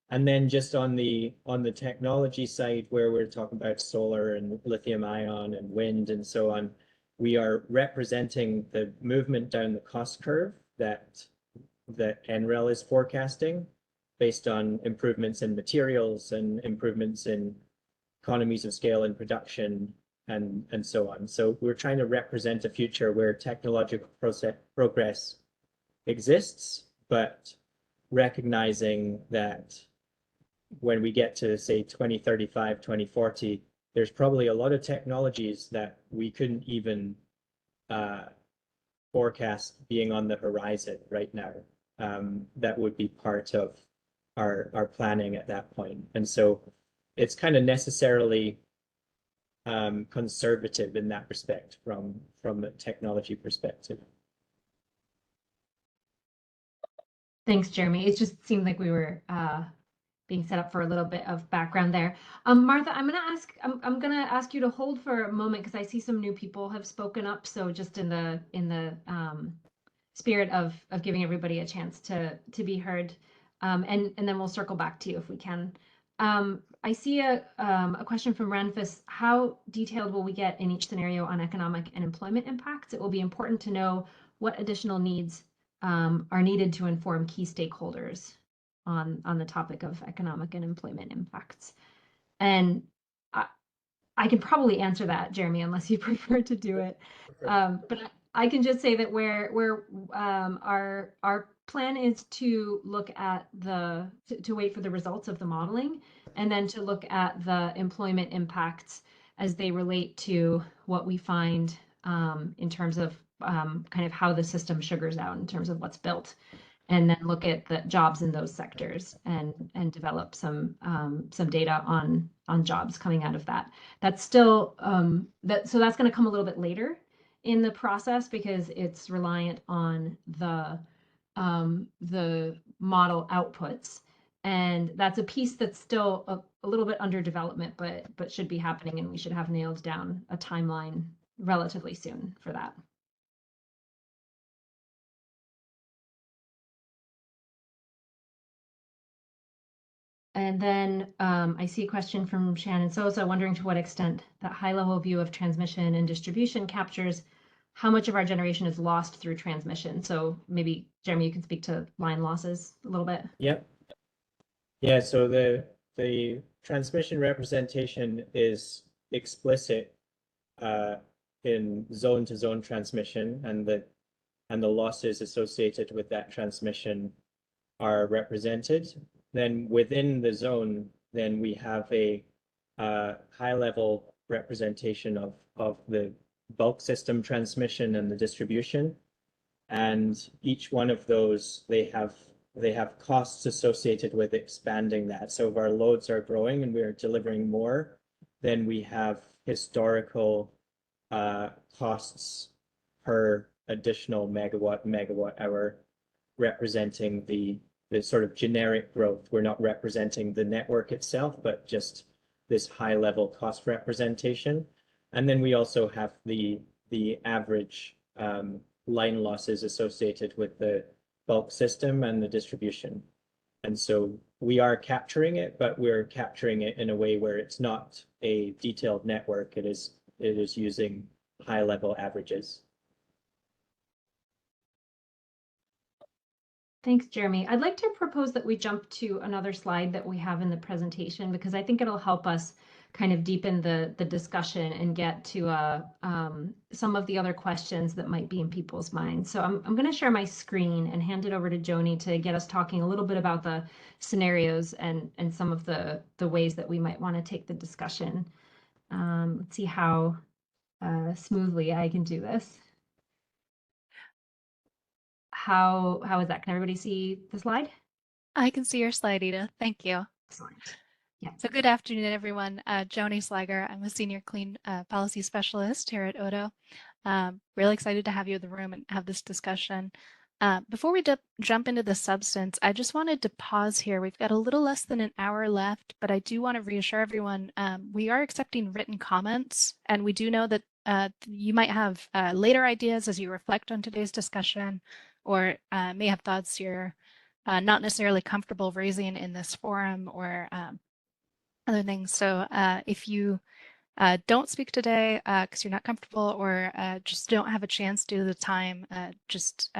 then just on the technology side, where we're talking about solar and lithium ion and wind and so on, we are representing the movement down the cost curve that NREL is forecasting, based on improvements in materials and improvements in economies of scale in production and so on. So we're trying to represent a future where technological progress exists, but recognizing that when we get to, say, 2035, 2040, there's probably a lot of technologies that we couldn't even forecast being on the horizon right now, that would be part of our planning at that point. And so it's kind of necessarily conservative in that respect from a technology perspective. Thanks, Jeremy. It just seemed like we were being set up for a little bit of background there. Martha, I'm gonna ask you to hold for a moment because I see some new people have spoken up. So just in the spirit of giving everybody a chance to be heard, and then we'll circle back to you if we can. I see a question from Ranfis. How detailed will we get in each scenario on economic and employment impacts? It will be important to know what additional needs are needed to inform key stakeholders on the topic of economic and employment impacts. And I can probably answer that, Jeremy, unless you prefer to do it. But I can just say that where our plan is to look at to wait for the results of the modeling, and then to look at the employment impacts as they relate to what we find in terms of kind of how the system sugars out in terms of what's built, and then look at the jobs in those sectors and develop some data on jobs coming out of that. That's still so that's going to come a little bit later in the process because it's reliant on the model outputs, and that's a piece that's still a little bit under development, but should be happening, and we should have nailed down a timeline relatively soon for that. And then I see a question from Shannon Sosa wondering to what extent that high-level view of transmission and distribution captures how much of our generation is lost through transmission. So maybe, Jeremy, you can speak to line losses a little bit. Yep. Yeah, so the transmission representation is explicit in zone-to-zone transmission, and the losses associated with that transmission are represented. Then within the zone, then we have a high-level representation of the bulk system transmission and the distribution. And each one of those, they have costs associated with expanding that. So if our loads are growing and we are delivering more, then we have historical costs per additional megawatt hour representing the sort of generic growth. We're not representing the network itself, but just this high level cost representation. And then we also have the average line losses associated with the bulk system and the distribution. And so we are capturing it, but we're capturing it in a way where it's not a detailed network. It is using high level averages. Thanks, Jeremy. I'd like to propose that we jump to another slide that we have in the presentation, because I think it'll help us kind of deepen the discussion and get to some of the other questions that might be in people's minds. So I'm going to share my screen and hand it over to Joni to get us talking a little bit about the scenarios and some of the ways that we might want to take the discussion. Let's see how smoothly I can do this. How is that? Can everybody see the slide? I can see your slide, Edith. Thank you. Excellent. Yeah. So good afternoon, everyone. Joni Slager. I'm a senior clean policy specialist here at Odo. Really excited to have you in the room and have this discussion. Before we jump into the substance, I just wanted to pause here. We've got a little less than an hour left, but I do want to reassure everyone we are accepting written comments, and we do know that you might have later ideas as you reflect on today's discussion, or may have thoughts you're not necessarily comfortable raising in this forum, or other things. So if you don't speak today because you're not comfortable, or just don't have a chance due to the time, just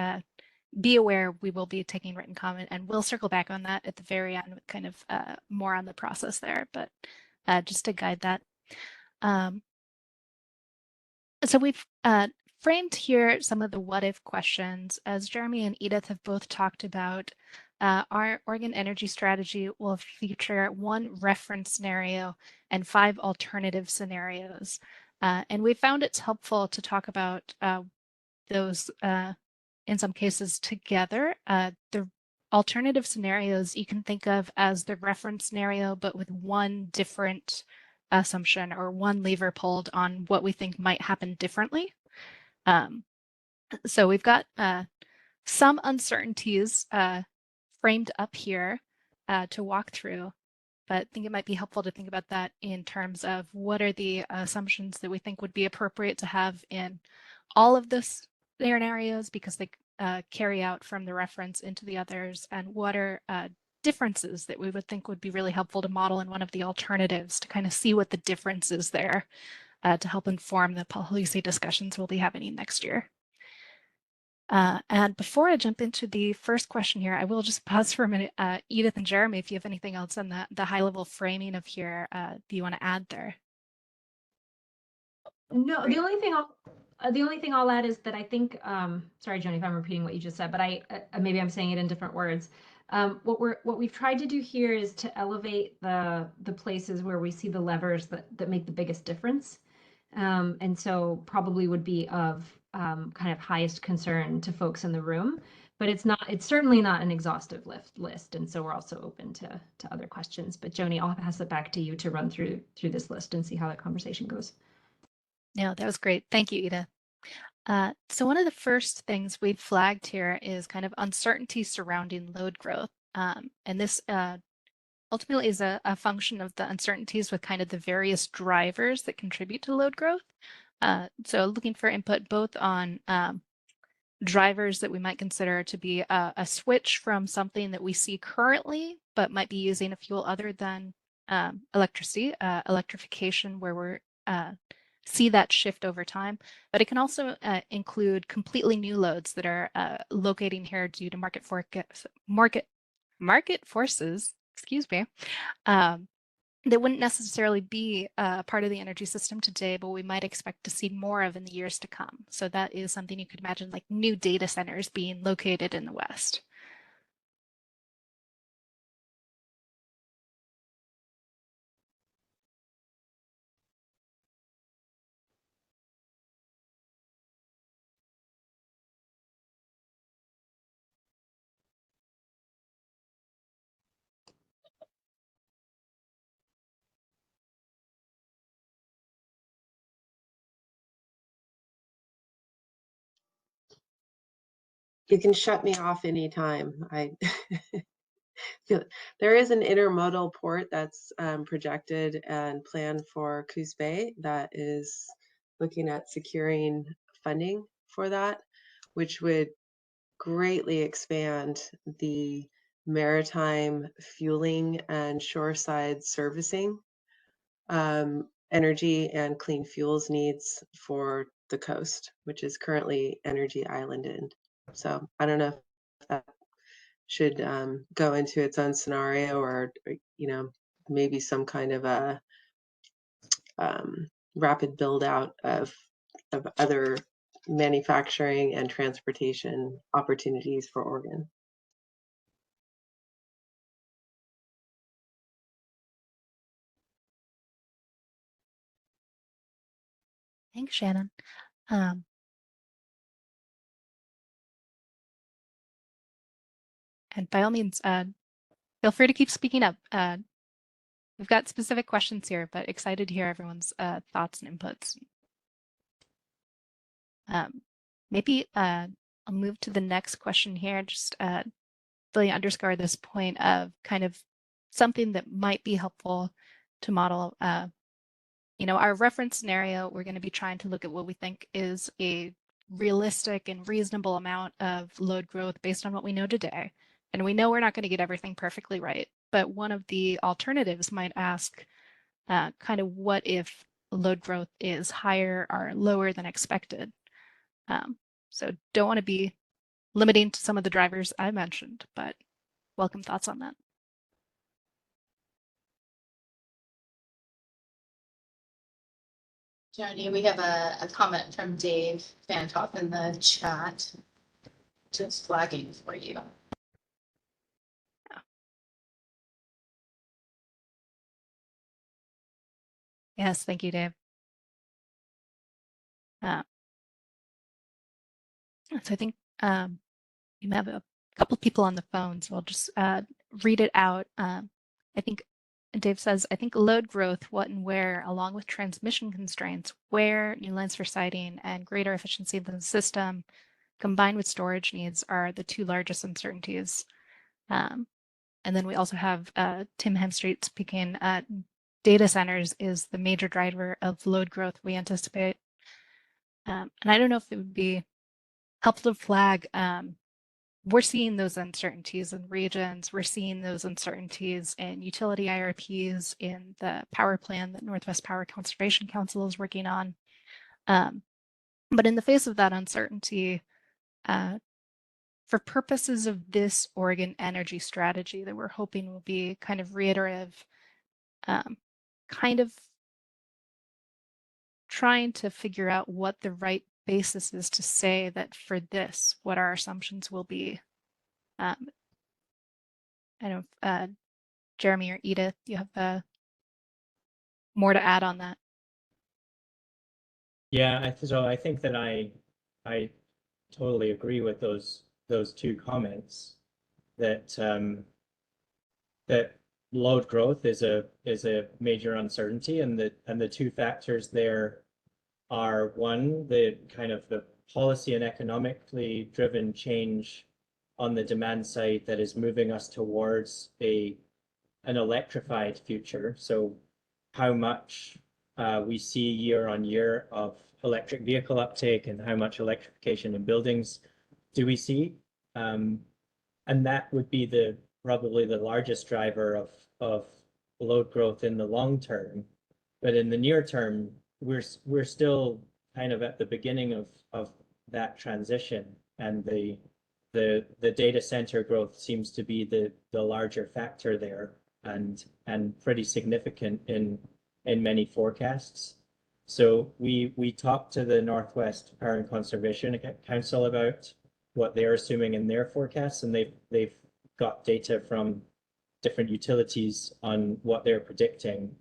be aware we will be taking written comment, and we'll circle back on that at the very end with kind of more on the process there, but just to guide that. So we've framed here some of the what if questions. As Jeremy and Edith have both talked about, Our Oregon energy strategy will feature 1 reference scenario and 5 alternative scenarios. And we found it's helpful to talk about those in some cases together. The alternative scenarios you can think of as the reference scenario, but with 1 different assumption or 1 lever pulled on what we think might happen differently. So we've got some uncertainties framed up here to walk through, but I think it might be helpful to think about that in terms of what are the assumptions that we think would be appropriate to have in all of the scenarios because they carry out from the reference into the others, and what are differences that we would think would be really helpful to model in one of the alternatives to kind of see what the difference is there to help inform the policy discussions we'll be having next year. And before I jump into the first question here, I will just pause for a minute. Edith and Jeremy, if you have anything else on the high level framing of here, do you want to add there? No, the only thing I'll add is that I think, sorry, Joni, if I'm repeating what you just said, but maybe I'm saying it in different words. What we've tried to do here is to elevate the places where we see the levers that make the biggest difference. And so probably would be of kind of highest concern to folks in the room, but it's certainly not an exhaustive list. And so we're also open to other questions. But Joni, I'll pass it back to you to run through this list and see how that conversation goes. No, that was great. Thank you, Edith. So one of the first things we've flagged here is kind of uncertainty surrounding load growth. And this ultimately is a function of the uncertainties with kind of the various drivers that contribute to load growth. So looking for input both on drivers that we might consider to be a switch from something that we see currently, but might be using a fuel other than electricity, electrification, where we're see that shift over time, but it can also include completely new loads that are locating here due to market forces, excuse me, that wouldn't necessarily be part of the energy system today, but we might expect to see more of in the years to come. So that is something you could imagine, like new data centers being located in the West. You can shut me off anytime. There is an intermodal port that's projected and planned for Coos Bay that is looking at securing funding for that, which would greatly expand the maritime fueling and shoreside servicing energy and clean fuels needs for the coast, which is currently energy islanded. So I don't know if that should go into its own scenario, or maybe some kind of a rapid build out of other manufacturing and transportation opportunities for Oregon. Thanks, Shannon. And by all means, feel free to keep speaking up. We've got specific questions here, but excited to hear everyone's thoughts and inputs. Maybe I'll move to the next question here, just really underscore this point of kind of something that might be helpful to model. Our reference scenario, we're going to be trying to look at what we think is a realistic and reasonable amount of load growth based on what we know today. And we know we're not going to get everything perfectly right, but one of the alternatives might ask kind of what if load growth is higher or lower than expected. So don't want to be limiting to some of the drivers I mentioned, but welcome thoughts on that. Joni, we have a comment from Dave Fantoff in the chat, just flagging for you. Yes, thank you, Dave. So I think we have a couple people on the phone, so I'll just read it out. I think Dave says, I think load growth, what and where, along with transmission constraints, where new lines for siting and greater efficiency of the system, combined with storage needs, are the two largest uncertainties. And then we also have Tim Hemstreet speaking, data centers is the major driver of load growth we anticipate. And I don't know if it would be helpful to flag, we're seeing those uncertainties in regions. We're seeing those uncertainties in utility IRPs, in the power plan that Northwest Power Conservation Council is working on. But in the face of that uncertainty, for purposes of this Oregon energy strategy that we're hoping will be kind of reiterative, kind of trying to figure out what the right basis is to say that for this, what our assumptions will be. I don't know, Jeremy or Edith, you have more to add on that. Yeah, so I think that I totally agree with those two comments, that that load growth is a major uncertainty, and the two factors there are, one, the kind of the policy and economically driven change on the demand side that is moving us towards an electrified future. So how much we see year on year of electric vehicle uptake and how much electrification in buildings do we see. And that would be probably the largest driver of load growth in the long term. But in the near term, we're still kind of at the beginning of that transition, and the data center growth seems to be the larger factor there, and pretty significant in many forecasts. So we talked to the Northwest Power and Conservation Council about what they're assuming in their forecasts, and they've got data from different utilities on what they're predicting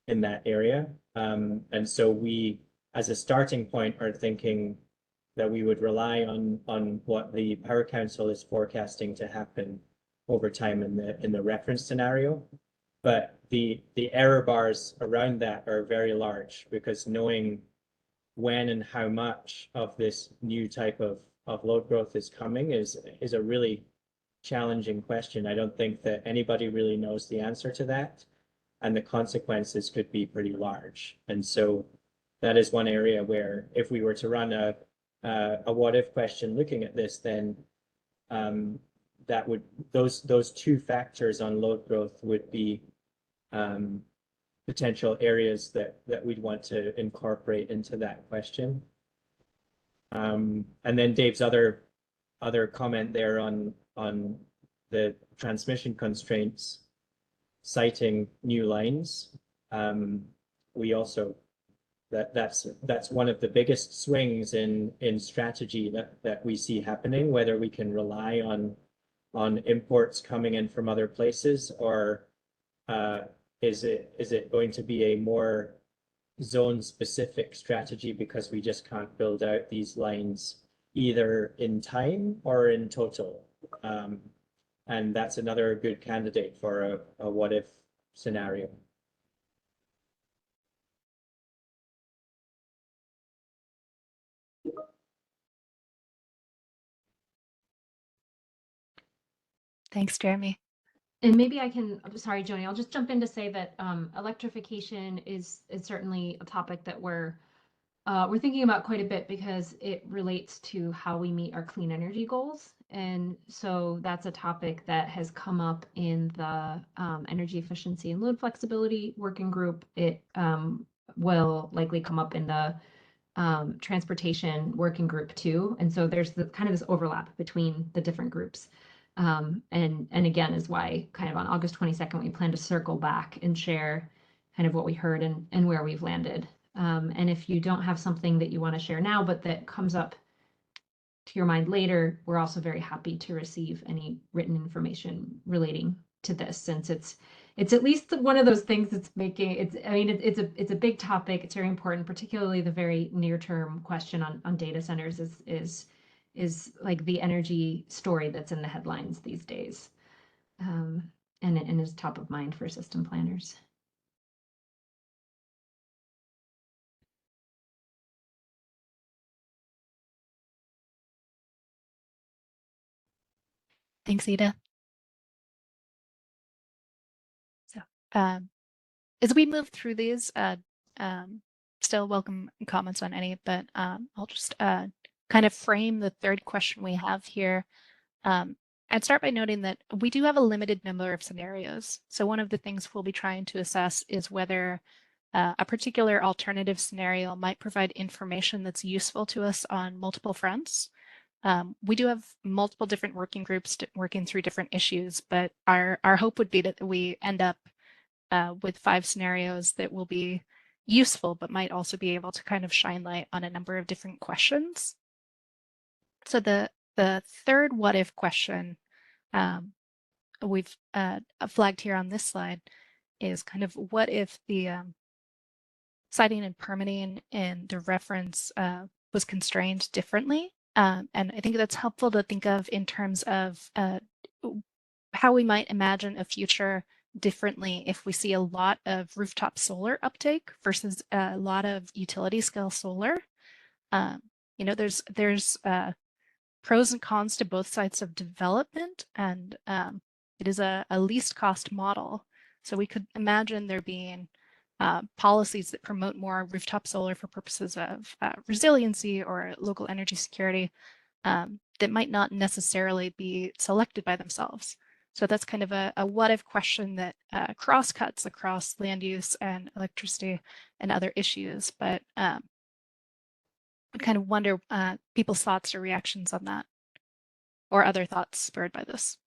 in that area. And so we, as a starting point, are thinking that we would rely on what the Power Council is forecasting to happen over time in the reference scenario. But the error bars around that are very large, because knowing when and how much of this new type of load growth is coming is a really challenging question. I don't think that anybody really knows the answer to that, and the consequences could be pretty large. And so that is one area where, if we were to run a what if question looking at this, then that would, those two factors on load growth would be potential areas that we'd want to incorporate into that question. And then Dave's other comment there on the transmission constraints, citing new lines. We also, that's one of the biggest swings in strategy that we see happening, whether we can rely on imports coming in from other places, or is it going to be a more zone specific strategy, because we just can't build out these lines either in time or in total. And that's another good candidate for a what if scenario. Thanks, Jeremy. And maybe I can, sorry, Joni, I'll just jump in to say that electrification is certainly a topic that we're thinking about quite a bit, because it relates to how we meet our clean energy goals. And so that's a topic that has come up in the energy efficiency and load flexibility working group. It will likely come up in the transportation working group too. And so there's kind of this overlap between the different groups. And again, is why kind of on August 22nd, we plan to circle back and share kind of what we heard and where we've landed. And if you don't have something that you want to share now, but that comes up to your mind later, we're also very happy to receive any written information relating to this, since it's it's at least one of those things that's making it's. I mean, it's a big topic. It's very important, particularly the very near term question on data centers is like the energy story that's in the headlines these days, and is top of mind for system planners. Thanks, Ida. So, as we move through these, still welcome comments on any, but I'll just kind of frame the third question we have here. I'd start by noting that we do have a limited number of scenarios. So one of the things we'll be trying to assess is whether a particular alternative scenario might provide information that's useful to us on multiple fronts. We do have multiple different working groups working through different issues, but our hope would be that we end up with 5 scenarios that will be useful, but might also be able to kind of shine light on a number of different questions. So the third what if question we've flagged here on this slide is kind of what if the siting and permitting and the reference was constrained differently. And I think that's helpful to think of in terms of how we might imagine a future differently if we see a lot of rooftop solar uptake versus a lot of utility scale solar. You know, there's pros and cons to both sides of development, and it is a least cost model. So we could imagine there being policies that promote more rooftop solar for purposes of resiliency or local energy security that might not necessarily be selected by themselves. So that's kind of a what if question that cross-cuts across land use and electricity and other issues, but I kind of wonder people's thoughts or reactions on that, or other thoughts spurred by this.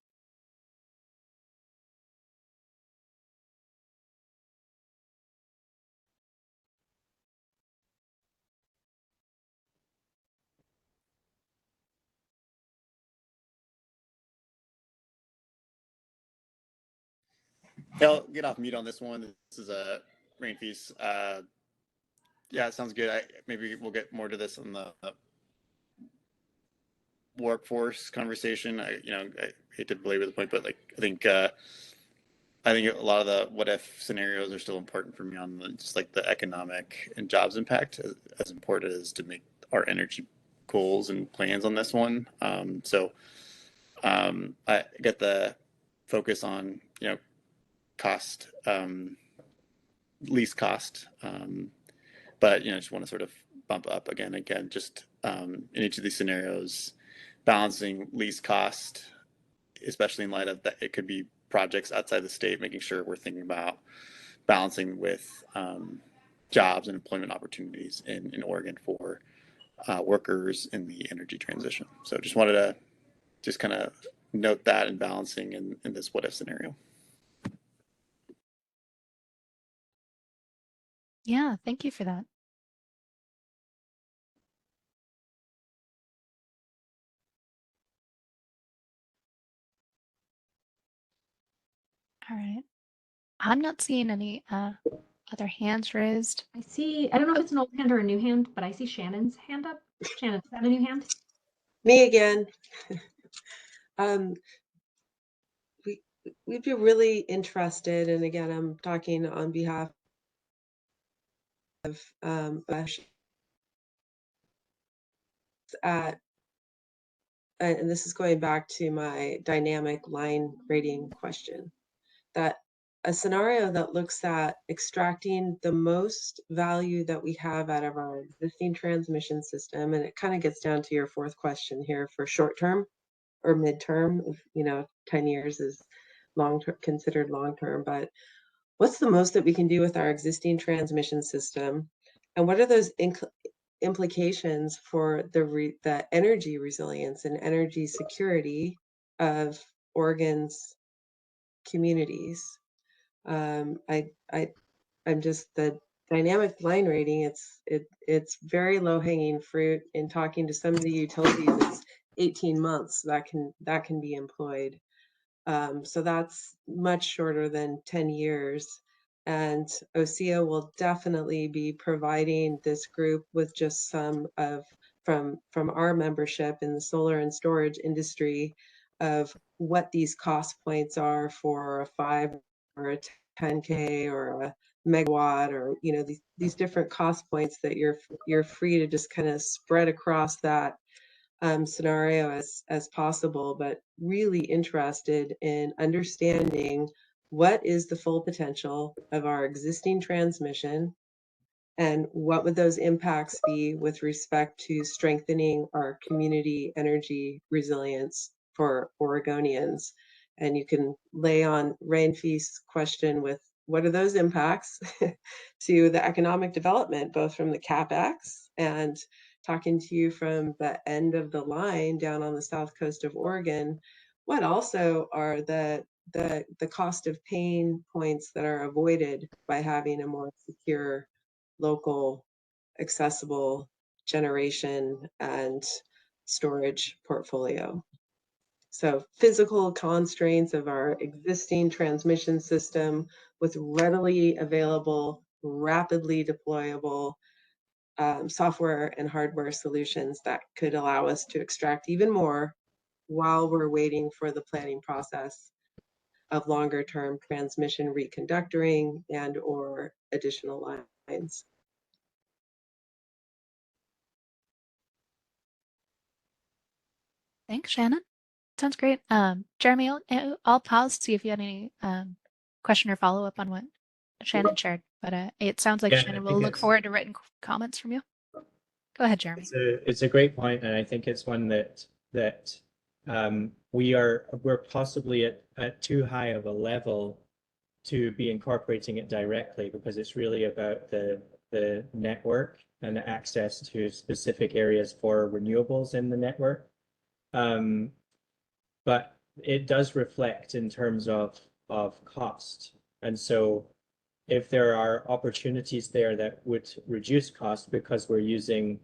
Yeah, I'll get off mute on this one. This is a rain piece. Yeah, it sounds good. Maybe we'll get more to this on the workforce conversation. I hate to belabor the point, but like I think a lot of the what if scenarios are still important for me on just like the economic and jobs impact, as important as to make our energy goals and plans on this one. So I get the focus on cost, least cost, but just want to sort of bump up again just in each of these scenarios, balancing least cost, especially in light of that it could be projects outside the state, making sure we're thinking about balancing with jobs and employment opportunities in Oregon for workers in the energy transition. So just wanted to just kind of note that and balancing in this what if scenario. Yeah, thank you for that. All right. I'm not seeing any other hands raised. I see, I don't know if it's an old hand or a new hand, but I see Shannon's hand up. Shannon, is that a new hand? Me again. We'd be really interested, and again, I'm talking on behalf of and this is going back to my dynamic line rating question, that a scenario that looks at extracting the most value that we have out of our existing transmission system, and it kind of gets down to your fourth question here for short term or midterm, 10 years is considered long term, but what's the most that we can do with our existing transmission system, and what are those implications for the energy resilience and energy security of Oregon's communities? I'm just the dynamic line rating. It's very low hanging fruit. In talking to some of the utilities, it's 18 months that can be employed. So that's much shorter than 10 years. And OSEA will definitely be providing this group with just some of from our membership in the solar and storage industry of what these cost points are for a 5 or a 10K or a megawatt, or these different cost points that you're free to just kind of spread across that scenario as possible, but really interested in understanding what is the full potential of our existing transmission and what would those impacts be with respect to strengthening our community energy resilience for Oregonians. And you can lay on Rainfeast's question with what are those impacts to the economic development, both from the CapEx and talking to you from the end of the line down on the south coast of Oregon. What also are the cost of pain points that are avoided by having a more secure, local, accessible generation and storage portfolio? So physical constraints of our existing transmission system with readily available, rapidly deployable software and hardware solutions that could allow us to extract even more while we're waiting for the planning process of longer term transmission reconductoring and or additional lines. Thanks, Shannon. Sounds great. Jeremy, I'll pause to see if you had any question or follow up on what Shannon shared. But it sounds like Yeah, I Shannon think will look it's- forward to written comments from you. Go ahead, Jeremy. It's a great point, and I think it's one that we're possibly at too high of a level to be incorporating it directly, because it's really about the network and the access to specific areas for renewables in the network. But it does reflect in terms of cost, and so if there are opportunities there that would reduce cost because we're using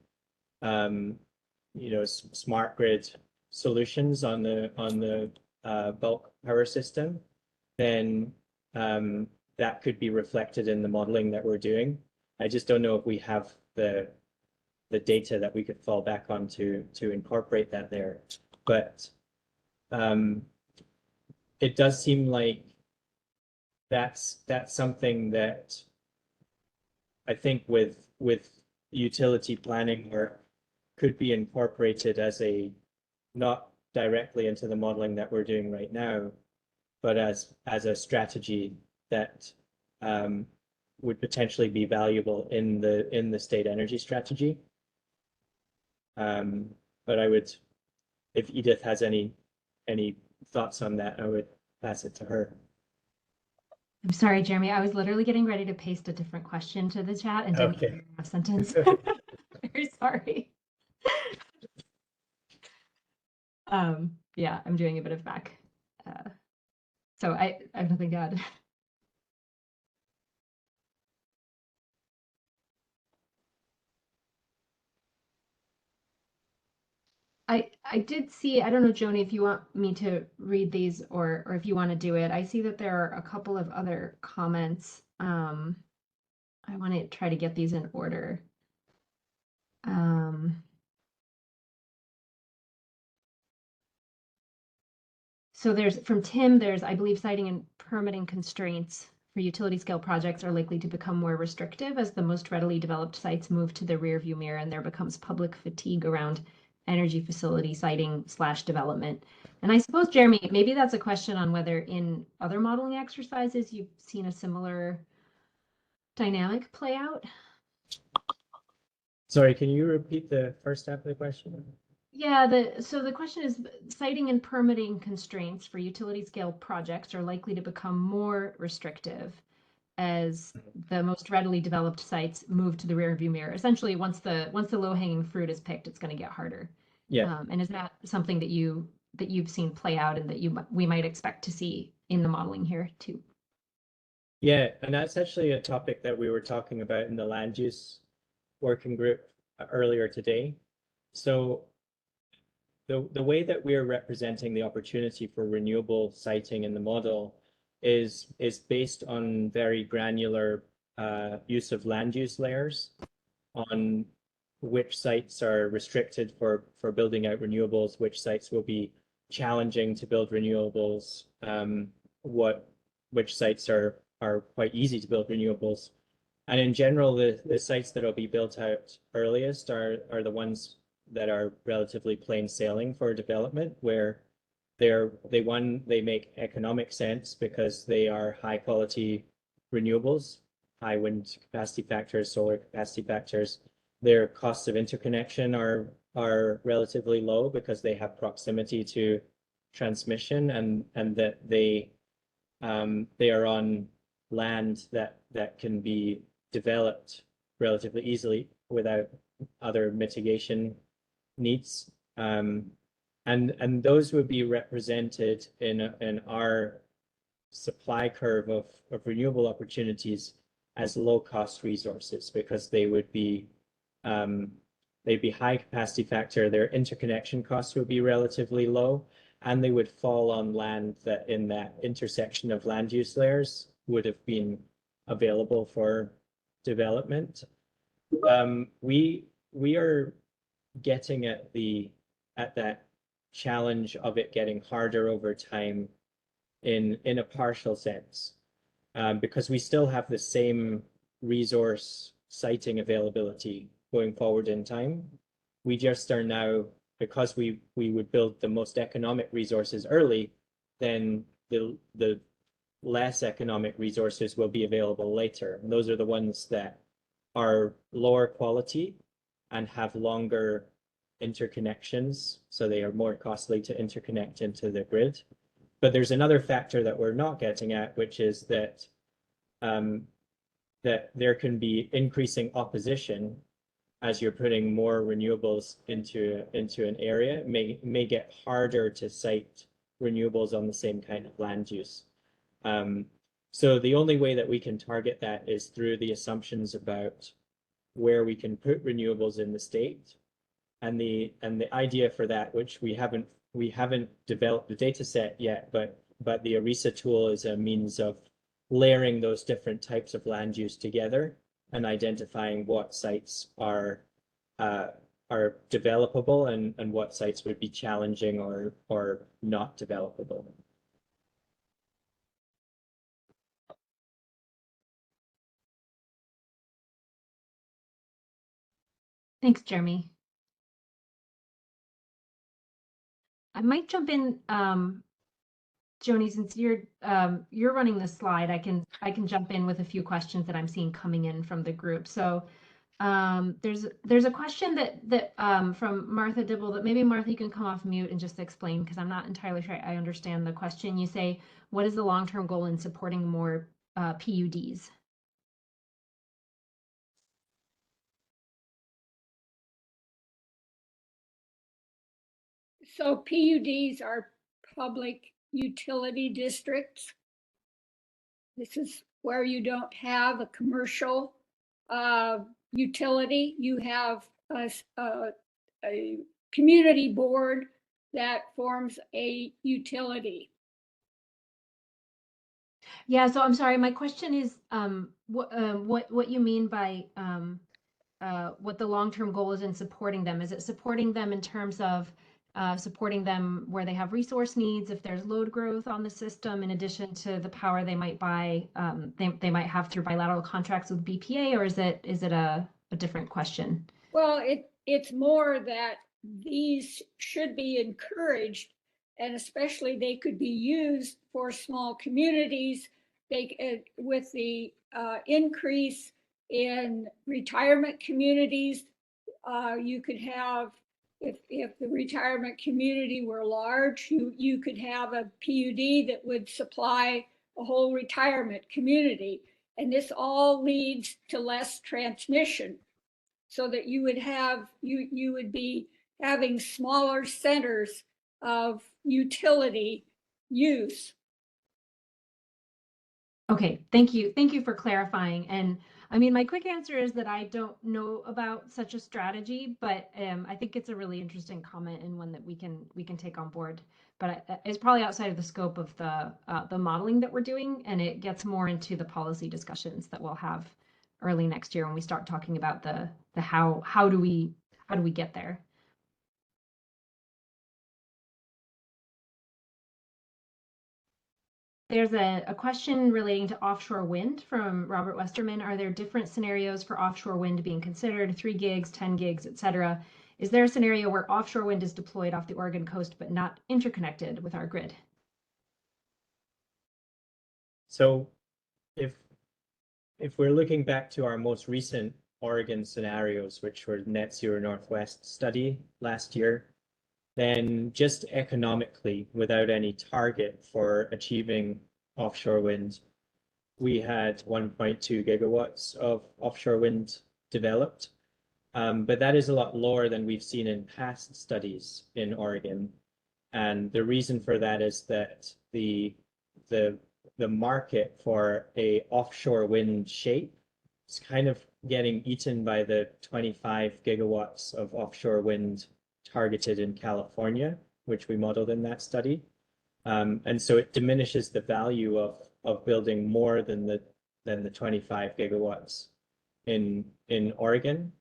smart grid solutions on the bulk power system, then that could be reflected in the modeling that we're doing. I just don't know if we have the data that we could fall back on to incorporate that there. But it does seem like that's something that I think with utility planning work could be incorporated as not directly into the modeling that we're doing right now, but as a strategy that would potentially be valuable in the state energy strategy. But I would, if Edith has any thoughts on that, I would pass it to her. I'm sorry, Jeremy. I was literally getting ready to paste a different question to the chat and didn't Okay. a sentence. Very sorry. Yeah, I'm doing a bit of back. So I have nothing to add. I did see, I don't know, Joni, if you want me to read these or if you want to do it. I see that there are a couple of other comments. I want to try to get these in order. So there's from Tim, there's, I believe, siting and permitting constraints for utility scale projects are likely to become more restrictive as the most readily developed sites move to the rear view mirror and there becomes public fatigue around energy facility siting / development. And I suppose, Jeremy, maybe that's a question on whether in other modeling exercises you've seen a similar dynamic play out. Sorry, can you repeat the first half of the question? Yeah, so the question is, siting and permitting constraints for utility scale projects are likely to become more restrictive as the most readily developed sites move to the rear view mirror. Essentially, once the low hanging fruit is picked, it's going to get harder. Yeah. And is that something that you've seen play out and that we might expect to see in the modeling here too? Yeah, and that's actually a topic that we were talking about in the land use working group earlier today. So the way that we're representing the opportunity for renewable siting in the model is based on very granular use of land use layers on which sites are restricted for building out renewables, which sites will be challenging to build renewables, which sites are quite easy to build renewables. And in general, the sites that will be built out earliest are the ones that are relatively plain sailing for development, where they make economic sense because they are high quality renewables, high wind capacity factors, solar capacity factors. Their costs of interconnection are relatively low because they have proximity to transmission, and that they are on land that can be developed relatively easily without other mitigation needs. And those would be represented in our supply curve of renewable opportunities as low cost resources, because they would be they'd be high capacity factor, their interconnection costs would be relatively low, and they would fall on land that in that intersection of land use layers would have been available for development. We are getting at that challenge of it getting harder over time in a partial sense, because we still have the same resource siting availability going forward in time. We just are now, because we would build the most economic resources early, then the less economic resources will be available later. And those are the ones that are lower quality and have longer interconnections, so they are more costly to interconnect into the grid. But there's another factor that we're not getting at, which is that that there can be increasing opposition as you're putting more renewables into an area. It may get harder to site renewables on the same kind of land use. So the only way that we can target that is through the assumptions about where we can put renewables in the state, and the idea for that, which we haven't developed the data set yet, but the ARISA tool is a means of layering those different types of land use together and identifying what sites are developable and what sites would be challenging or not developable. Thanks, Jeremy. I might jump in, Joni, since you're running the slide, I can jump in with a few questions that I'm seeing coming in from the group. So there's a question that from Martha Dibble that maybe Martha, you can come off mute and just explain, because I'm not entirely sure I understand the question. You say, what is the long-term goal in supporting more PUDs? So PUDs are public utility districts. This is where you don't have a commercial utility. You have a community board that forms a utility. Yeah, so I'm sorry, my question is what you mean by what the long-term goal is in supporting them. Is it supporting them in terms of supporting them where they have resource needs, if there's load growth on the system, in addition to the power they might buy, they might have through bilateral contracts with BPA, or is it a different question? Well, it's more that these should be encouraged, and especially they could be used for small communities. With the increase in retirement communities, you could have, if the retirement community were large, you could have a PUD that would supply a whole retirement community. And this all leads to less transmission, so that you would be having smaller centers of utility use. Okay, thank you for clarifying. And I mean, my quick answer is that I don't know about such a strategy, but I think it's a really interesting comment and one that we can take on board. But it's probably outside of the scope of the modeling that we're doing, and it gets more into the policy discussions that we'll have early next year when we start talking about the how do we get there. There's a question relating to offshore wind from Robert Westerman. Are there different scenarios for offshore wind being considered, 3 gigs, 10 gigs, etc.? Is there a scenario where offshore wind is deployed off the Oregon coast but not interconnected with our grid? So if we're looking back to our most recent Oregon scenarios, which were Net Zero Northwest study last year, then just economically, without any target for achieving offshore wind, we had 1.2 gigawatts of offshore wind developed. But that is a lot lower than we've seen in past studies in Oregon. And the reason for that is that the market for a offshore wind shape is kind of getting eaten by the 25 gigawatts of offshore wind targeted in California, which we modeled in that study. And so it diminishes the value of building more than the 25 gigawatts in Oregon.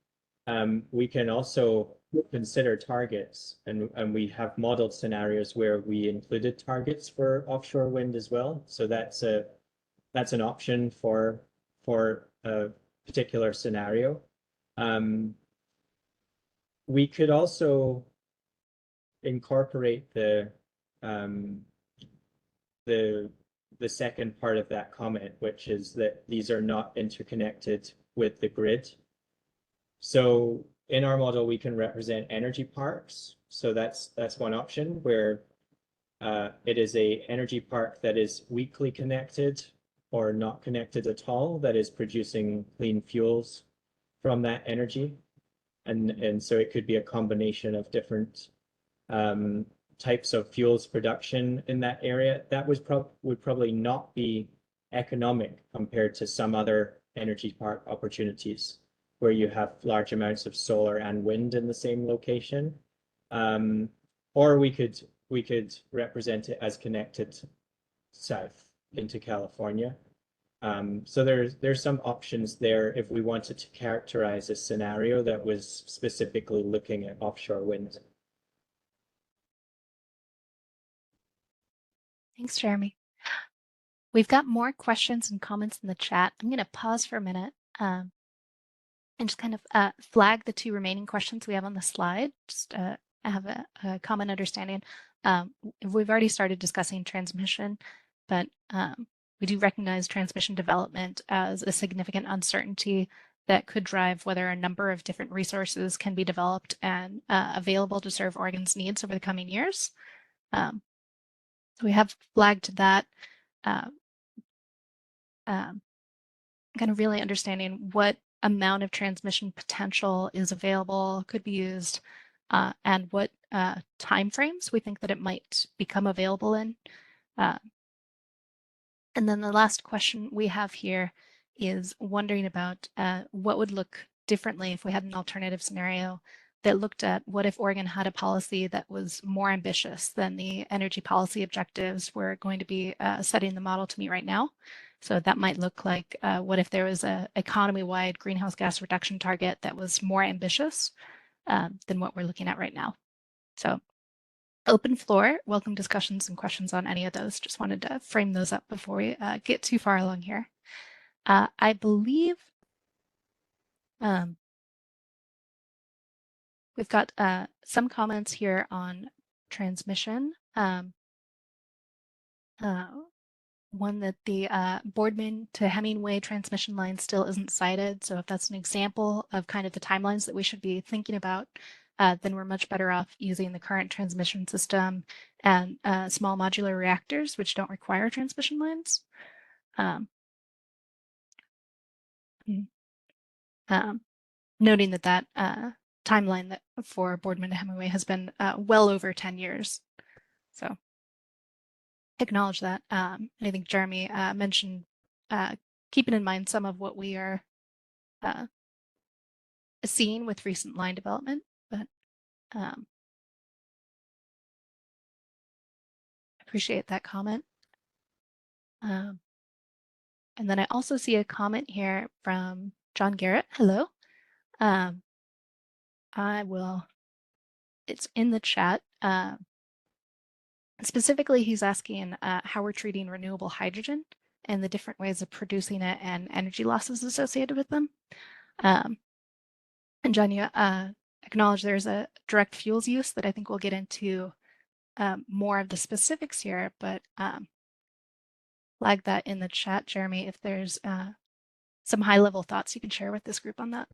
We can also consider targets, and we have modeled scenarios where we included targets for offshore wind as well. So that's an option for a particular scenario. We could also incorporate the second part of that comment, which is that these are not interconnected with the grid. So in our model, we can represent energy parks. So that's one option where it is a energy park that is weakly connected or not connected at all, that is producing clean fuels from that energy. And so it could be a combination of different types of fuels production in that area. That would probably not be economic compared to some other energy park opportunities where you have large amounts of solar and wind in the same location. Or we could represent it as connected south into California. So there's some options there if we wanted to characterize a scenario that was specifically looking at offshore wind. Thanks, Jeremy. We've got more questions and comments in the chat. I'm going to pause for a minute and just kind of flag the 2 remaining questions we have on the slide. Just have a common understanding. We've already started discussing transmission, but we do recognize transmission development as a significant uncertainty that could drive whether a number of different resources can be developed and available to serve Oregon's needs over the coming years. So we have flagged that, kind of really understanding what amount of transmission potential is available, could be used, and what timeframes we think that it might become available in. And then the last question we have here is wondering about what would look differently if we had an alternative scenario that looked at what if Oregon had a policy that was more ambitious than the energy policy objectives we're going to be setting the model to meet right now. So that might look like what if there was an economy-wide greenhouse gas reduction target that was more ambitious than what we're looking at right now. So open floor, welcome discussions and questions on any of those. Just wanted to frame those up before we get too far along here. I believe we've got some comments here on transmission. One that the Boardman to Hemingway transmission line still isn't cited. So if that's an example of kind of the timelines that we should be thinking about, then we're much better off using the current transmission system and small modular reactors, which don't require transmission lines. Noting that timeline that for Boardman to Hemingway has been well over 10 years. So acknowledge that. I think Jeremy mentioned keeping in mind some of what we are seen with recent line development, but appreciate that comment. And then I also see a comment here from John Garrett. Hello. It's in the chat. Specifically, he's asking how we're treating renewable hydrogen and the different ways of producing it and energy losses associated with them. And John, you acknowledge there's a direct fuels use that I think we'll get into more of the specifics here, but flag that in the chat, Jeremy, if there's some high-level thoughts you can share with this group on that.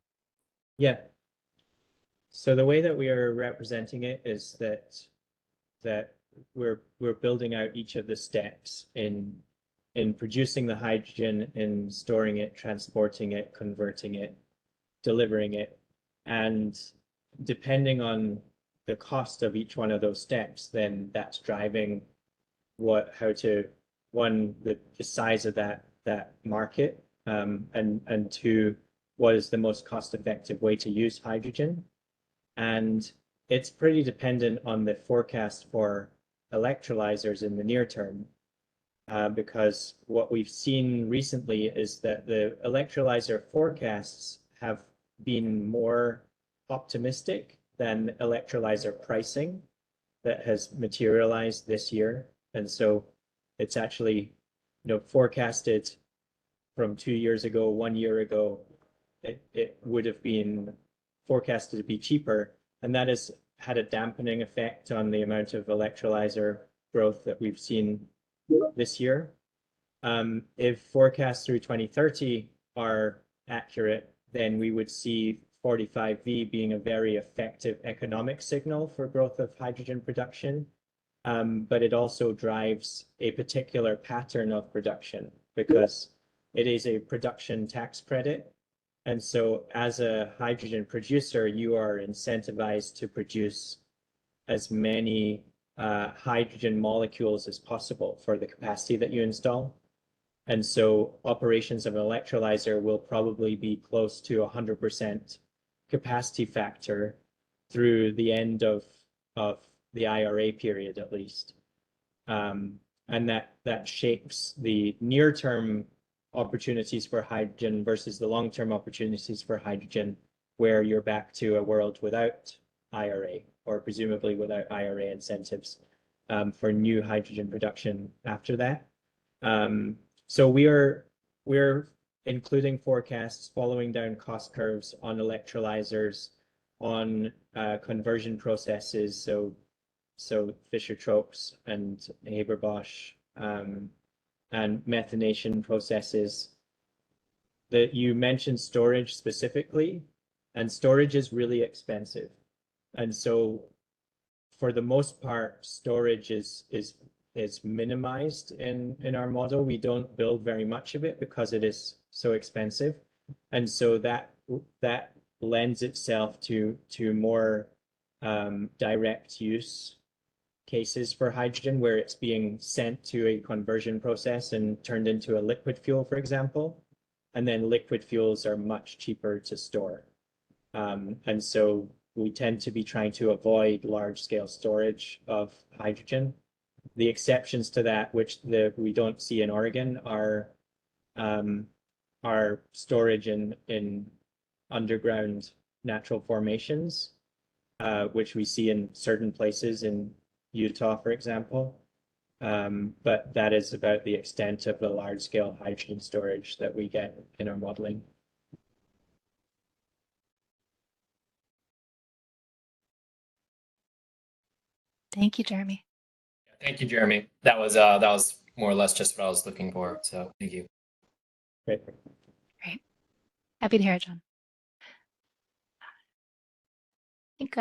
Yeah. So the way that we are representing it is that we're building out each of the steps in producing the hydrogen, in storing it, transporting it, converting it, delivering it, and depending on the cost of each one of those steps, then that's driving the size of that market, and two, what is the most cost-effective way to use hydrogen. And it's pretty dependent on the forecast for electrolyzers in the near term, because what we've seen recently is that the electrolyzer forecasts have been more optimistic than electrolyzer pricing that has materialized this year. And so it's actually, forecasted from 2 years ago, 1 year ago, it would have been forecasted to be cheaper, and that has had a dampening effect on the amount of electrolyzer growth that we've seen this year. If forecasts through 2030 are accurate, then we would see 45V being a very effective economic signal for growth of hydrogen production. But it also drives a particular pattern of production because it is a production tax credit. And so as a hydrogen producer, you are incentivized to produce as many hydrogen molecules as possible for the capacity that you install. And so operations of an electrolyzer will probably be close to 100% capacity factor through the end of the IRA period, at least. And that shapes the near-term opportunities for hydrogen versus the long-term opportunities for hydrogen, where you're back to a world without IRA, or presumably without IRA incentives for new hydrogen production after that. So we're including forecasts following down cost curves on electrolyzers, on conversion processes, so Fischer-Tropsch and Haber-Bosch, and methanation processes. That you mentioned storage specifically, and storage is really expensive. And so for the most part, storage is minimized in our model. We don't build very much of it because it is so expensive. And so that lends itself to more direct use cases for hydrogen, where it's being sent to a conversion process and turned into a liquid fuel, for example. And then liquid fuels are much cheaper to store. And so we tend to be trying to avoid large-scale storage of hydrogen. The exceptions to that, which we don't see in Oregon, are storage in underground natural formations, which we see in certain places in Utah, for example. But that is about the extent of the large-scale hydrogen storage that we get in our modeling. Thank you, Jeremy. Thank you, Jeremy. That was more or less just what I was looking for. So thank you. Great. Great. Happy to hear it, John. I think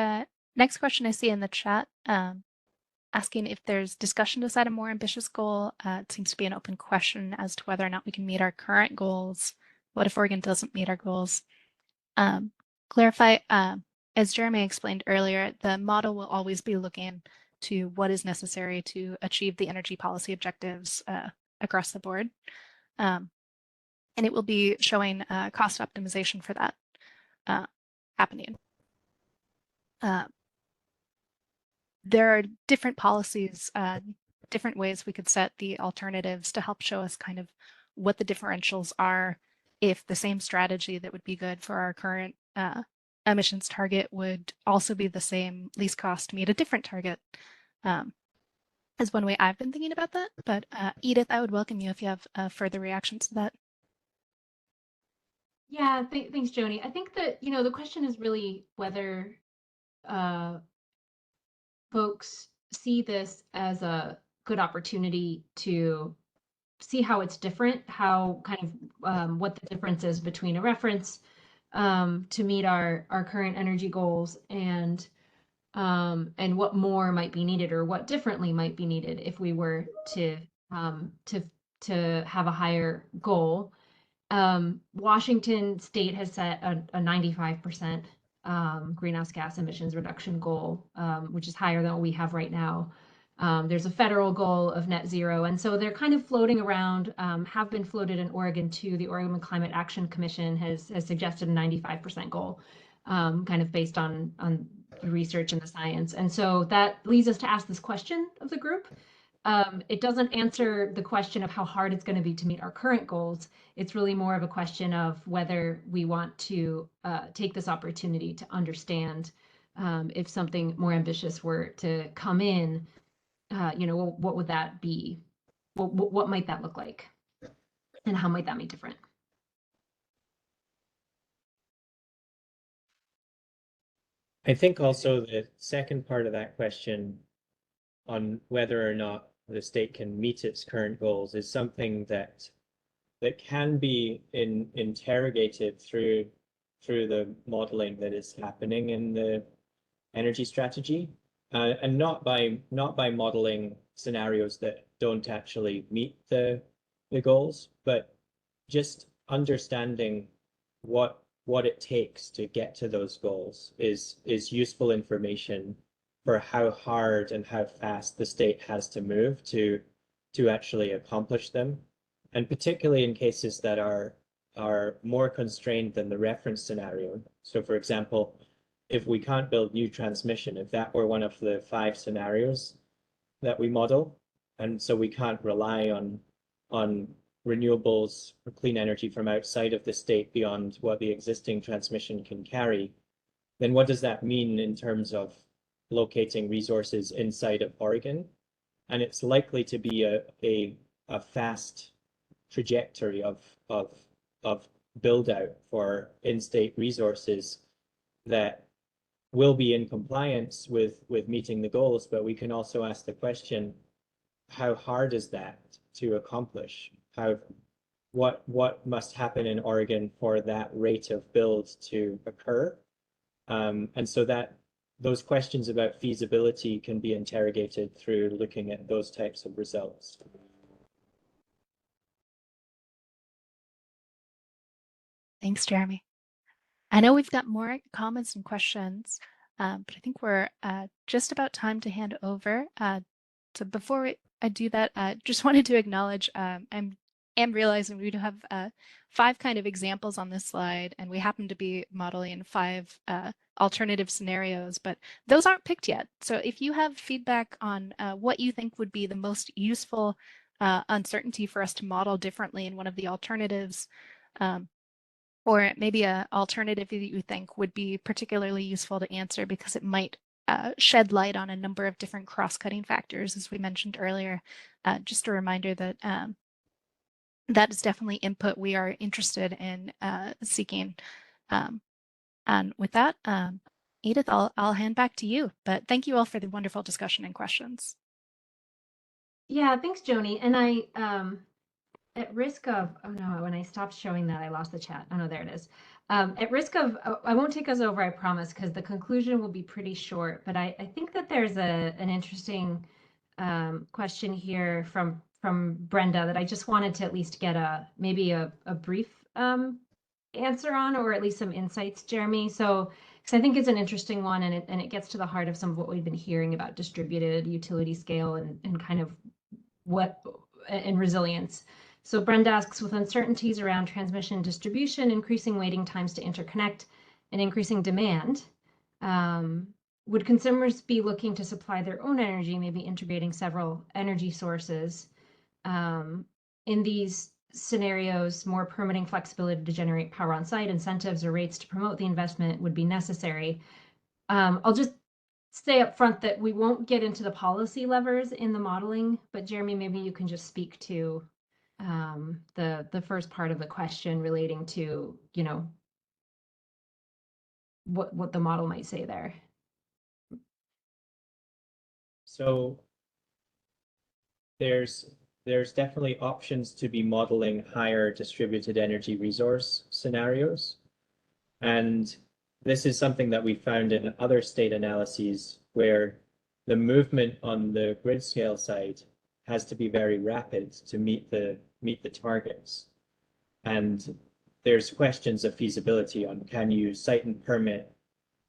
next question I see in the chat, asking if there's discussion to set a more ambitious goal. It seems to be an open question as to whether or not we can meet our current goals. What if Oregon doesn't meet our goals? Clarify, as Jeremy explained earlier, the model will always be looking to what is necessary to achieve the energy policy objectives across the board. and it will be showing cost optimization for that happening. There are different policies, different ways we could set the alternatives to help show us kind of what the differentials are if the same strategy that would be good for our current emissions target would also be the same least cost to meet a different target. Is one way I've been thinking about that. But Edith, I would welcome you if you have further reactions to that. Yeah, thanks, Joni. I think that, the question is really whether folks see this as a good opportunity to see how it's different, how kind of what the difference is between a reference to meet our current energy goals and what more might be needed or what differently might be needed if we were to have a higher goal. Washington State has set a 95% greenhouse gas emissions reduction goal, which is higher than what we have right now. There's a federal goal of net zero. And so they're kind of floating around, have been floated in Oregon too. The Oregon Climate Action Commission has suggested a 95% goal, kind of based on the research and the science. And so that leads us to ask this question of the group. It doesn't answer the question of how hard it's going to be to meet our current goals. It's really more of a question of whether we want to take this opportunity to understand if something more ambitious were to come in, what would that be? What might that look like? And how might that be different? I think also the second part of that question on whether or not the state can meet its current goals is something that can be interrogated through the modeling that is happening in the energy strategy, and not by modeling scenarios that don't actually meet the goals, but just understanding what it takes to get to those goals is useful information for how hard and how fast the state has to move to actually accomplish them, and particularly in cases that are more constrained than the reference scenario. So for example, if we can't build new transmission, if that were one of the 5 scenarios that we model, and so we can't rely on renewables or clean energy from outside of the state beyond what the existing transmission can carry, then what does that mean in terms of locating resources inside of Oregon? And it's likely to be a fast trajectory of build out for in-state resources that will be in compliance with meeting the goals, but we can also ask the question, how hard is that to accomplish? What must happen in Oregon for that rate of build to occur? And so that those questions about feasibility can be interrogated through looking at those types of results. Thanks, Jeremy. I know we've got more comments and questions, but I think we're just about time to hand over. So before I do that, just wanted to acknowledge I'm realizing we do have 5 kind of examples on this slide, and we happen to be modeling 5 alternative scenarios, but those aren't picked yet. So if you have feedback on what you think would be the most useful uncertainty for us to model differently in one of the alternatives, or maybe an alternative that you think would be particularly useful to answer because it might shed light on a number of different cross-cutting factors, as we mentioned earlier, just a reminder that that is definitely input we are interested in seeking. And with that, Edith, I'll hand back to you. But thank you all for the wonderful discussion and questions. Yeah, thanks, Joni. And I, at risk of, oh no, when I stopped showing that, I lost the chat. Oh no, there it is. At risk of, I won't take us over, I promise, because the conclusion will be pretty short. But I think that there's an interesting question here from Brenda that I just wanted to at least get maybe a brief answer on, or at least some insights, Jeremy. So, because I think it's an interesting one, and it gets to the heart of some of what we've been hearing about distributed utility scale and kind of what and resilience. So Brenda asks, with uncertainties around transmission and distribution, increasing waiting times to interconnect, and increasing demand, would consumers be looking to supply their own energy, maybe integrating several energy sources? In these scenarios, more permitting flexibility to generate power on site, incentives or rates to promote the investment would be necessary. I'll just say up front that we won't get into the policy levers in the modeling, but Jeremy, maybe you can just speak to the first part of the question relating to, you know, what the model might say there. So there's definitely options to be modeling higher distributed energy resource scenarios. And this is something that we found in other state analyses where the movement on the grid scale side has to be very rapid to meet the targets. And there's questions of feasibility on, can you site and permit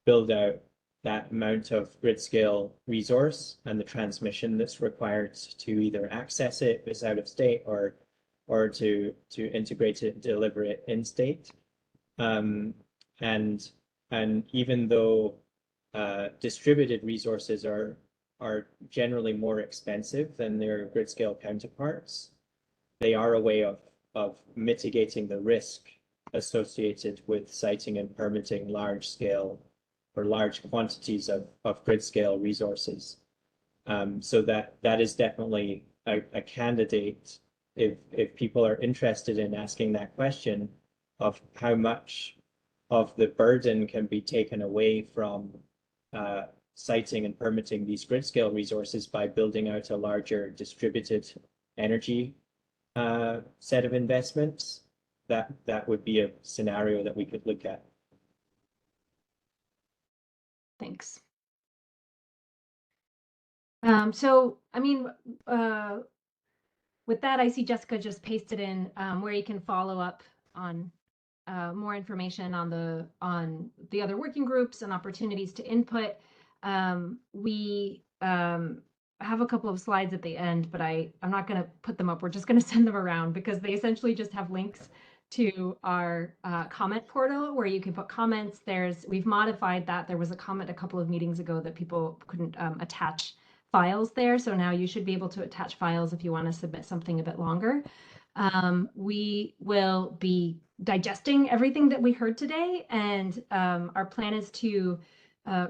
build out that amount of grid scale resource and the transmission that's required to either access it if it's out of state or to integrate it and deliver it in state. And even though distributed resources are generally more expensive than their grid scale counterparts, they are a way of mitigating the risk associated with siting and permitting large scale or large quantities of grid scale resources. So that is definitely a candidate if people are interested in asking that question of how much of the burden can be taken away from siting and permitting these grid scale resources by building out a larger distributed energy set of investments. That would be a scenario that we could look at. Thanks. So, I mean, with that, I see Jessica just pasted in where you can follow up on more information on the other working groups and opportunities to input. We have a couple of slides at the end, but I'm not going to put them up. We're just going to send them around because they essentially just have links to our comment portal where you can put comments. We've modified that. There was a comment a couple of meetings ago that people couldn't attach files there. So now you should be able to attach files if you want to submit something a bit longer. We will be digesting everything that we heard today, and our plan is to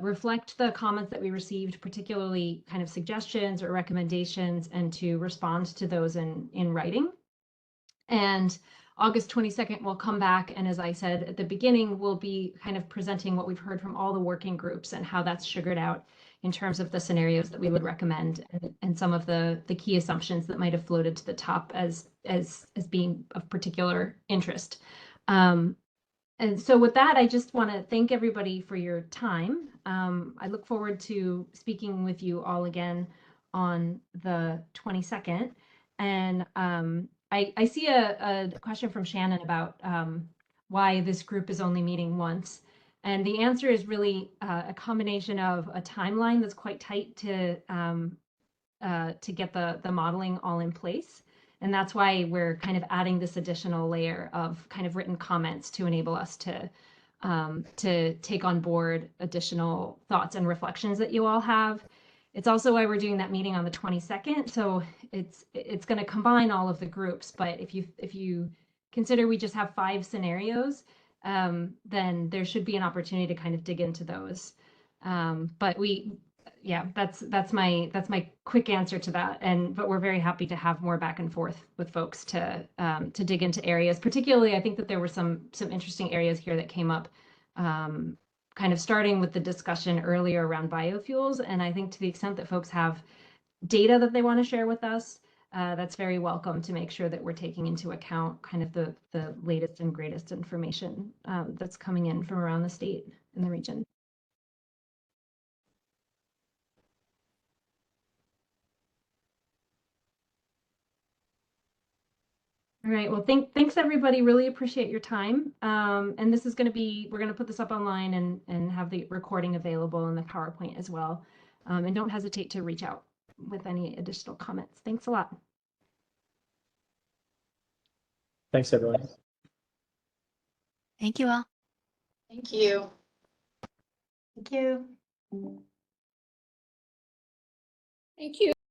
reflect the comments that we received, particularly kind of suggestions or recommendations, and to respond to those in writing. And August 22nd, we'll come back, and as I said at the beginning, we'll be kind of presenting what we've heard from all the working groups and how that's sugared out in terms of the scenarios that we would recommend and some of the key assumptions that might have floated to the top as being of particular interest. And so with that, I just want to thank everybody for your time. I look forward to speaking with you all again on the 22nd. And I see a question from Shannon about why this group is only meeting once. And the answer is really a combination of a timeline that's quite tight to get the modeling all in place. And that's why we're kind of adding this additional layer of kind of written comments to enable us to take on board additional thoughts and reflections that you all have. It's also why we're doing that meeting on the 22nd. So it's going to combine all of the groups. But if you consider we just have 5 scenarios, then there should be an opportunity to kind of dig into those. But that's my quick answer to that. But we're very happy to have more back and forth with folks to dig into areas. Particularly, I think that there were some interesting areas here that came up, kind of starting with the discussion earlier around biofuels. And I think to the extent that folks have data that they want to share with us, that's very welcome to make sure that we're taking into account kind of the latest and greatest information that's coming in from around the state and the region. All right, well, thanks everybody. Really appreciate your time. And this is going to be, we're going to put this up online and have the recording available in the PowerPoint as well. And don't hesitate to reach out with any additional comments. Thanks a lot. Thanks, everyone. Thank you all. Thank you. Thank you. Thank you.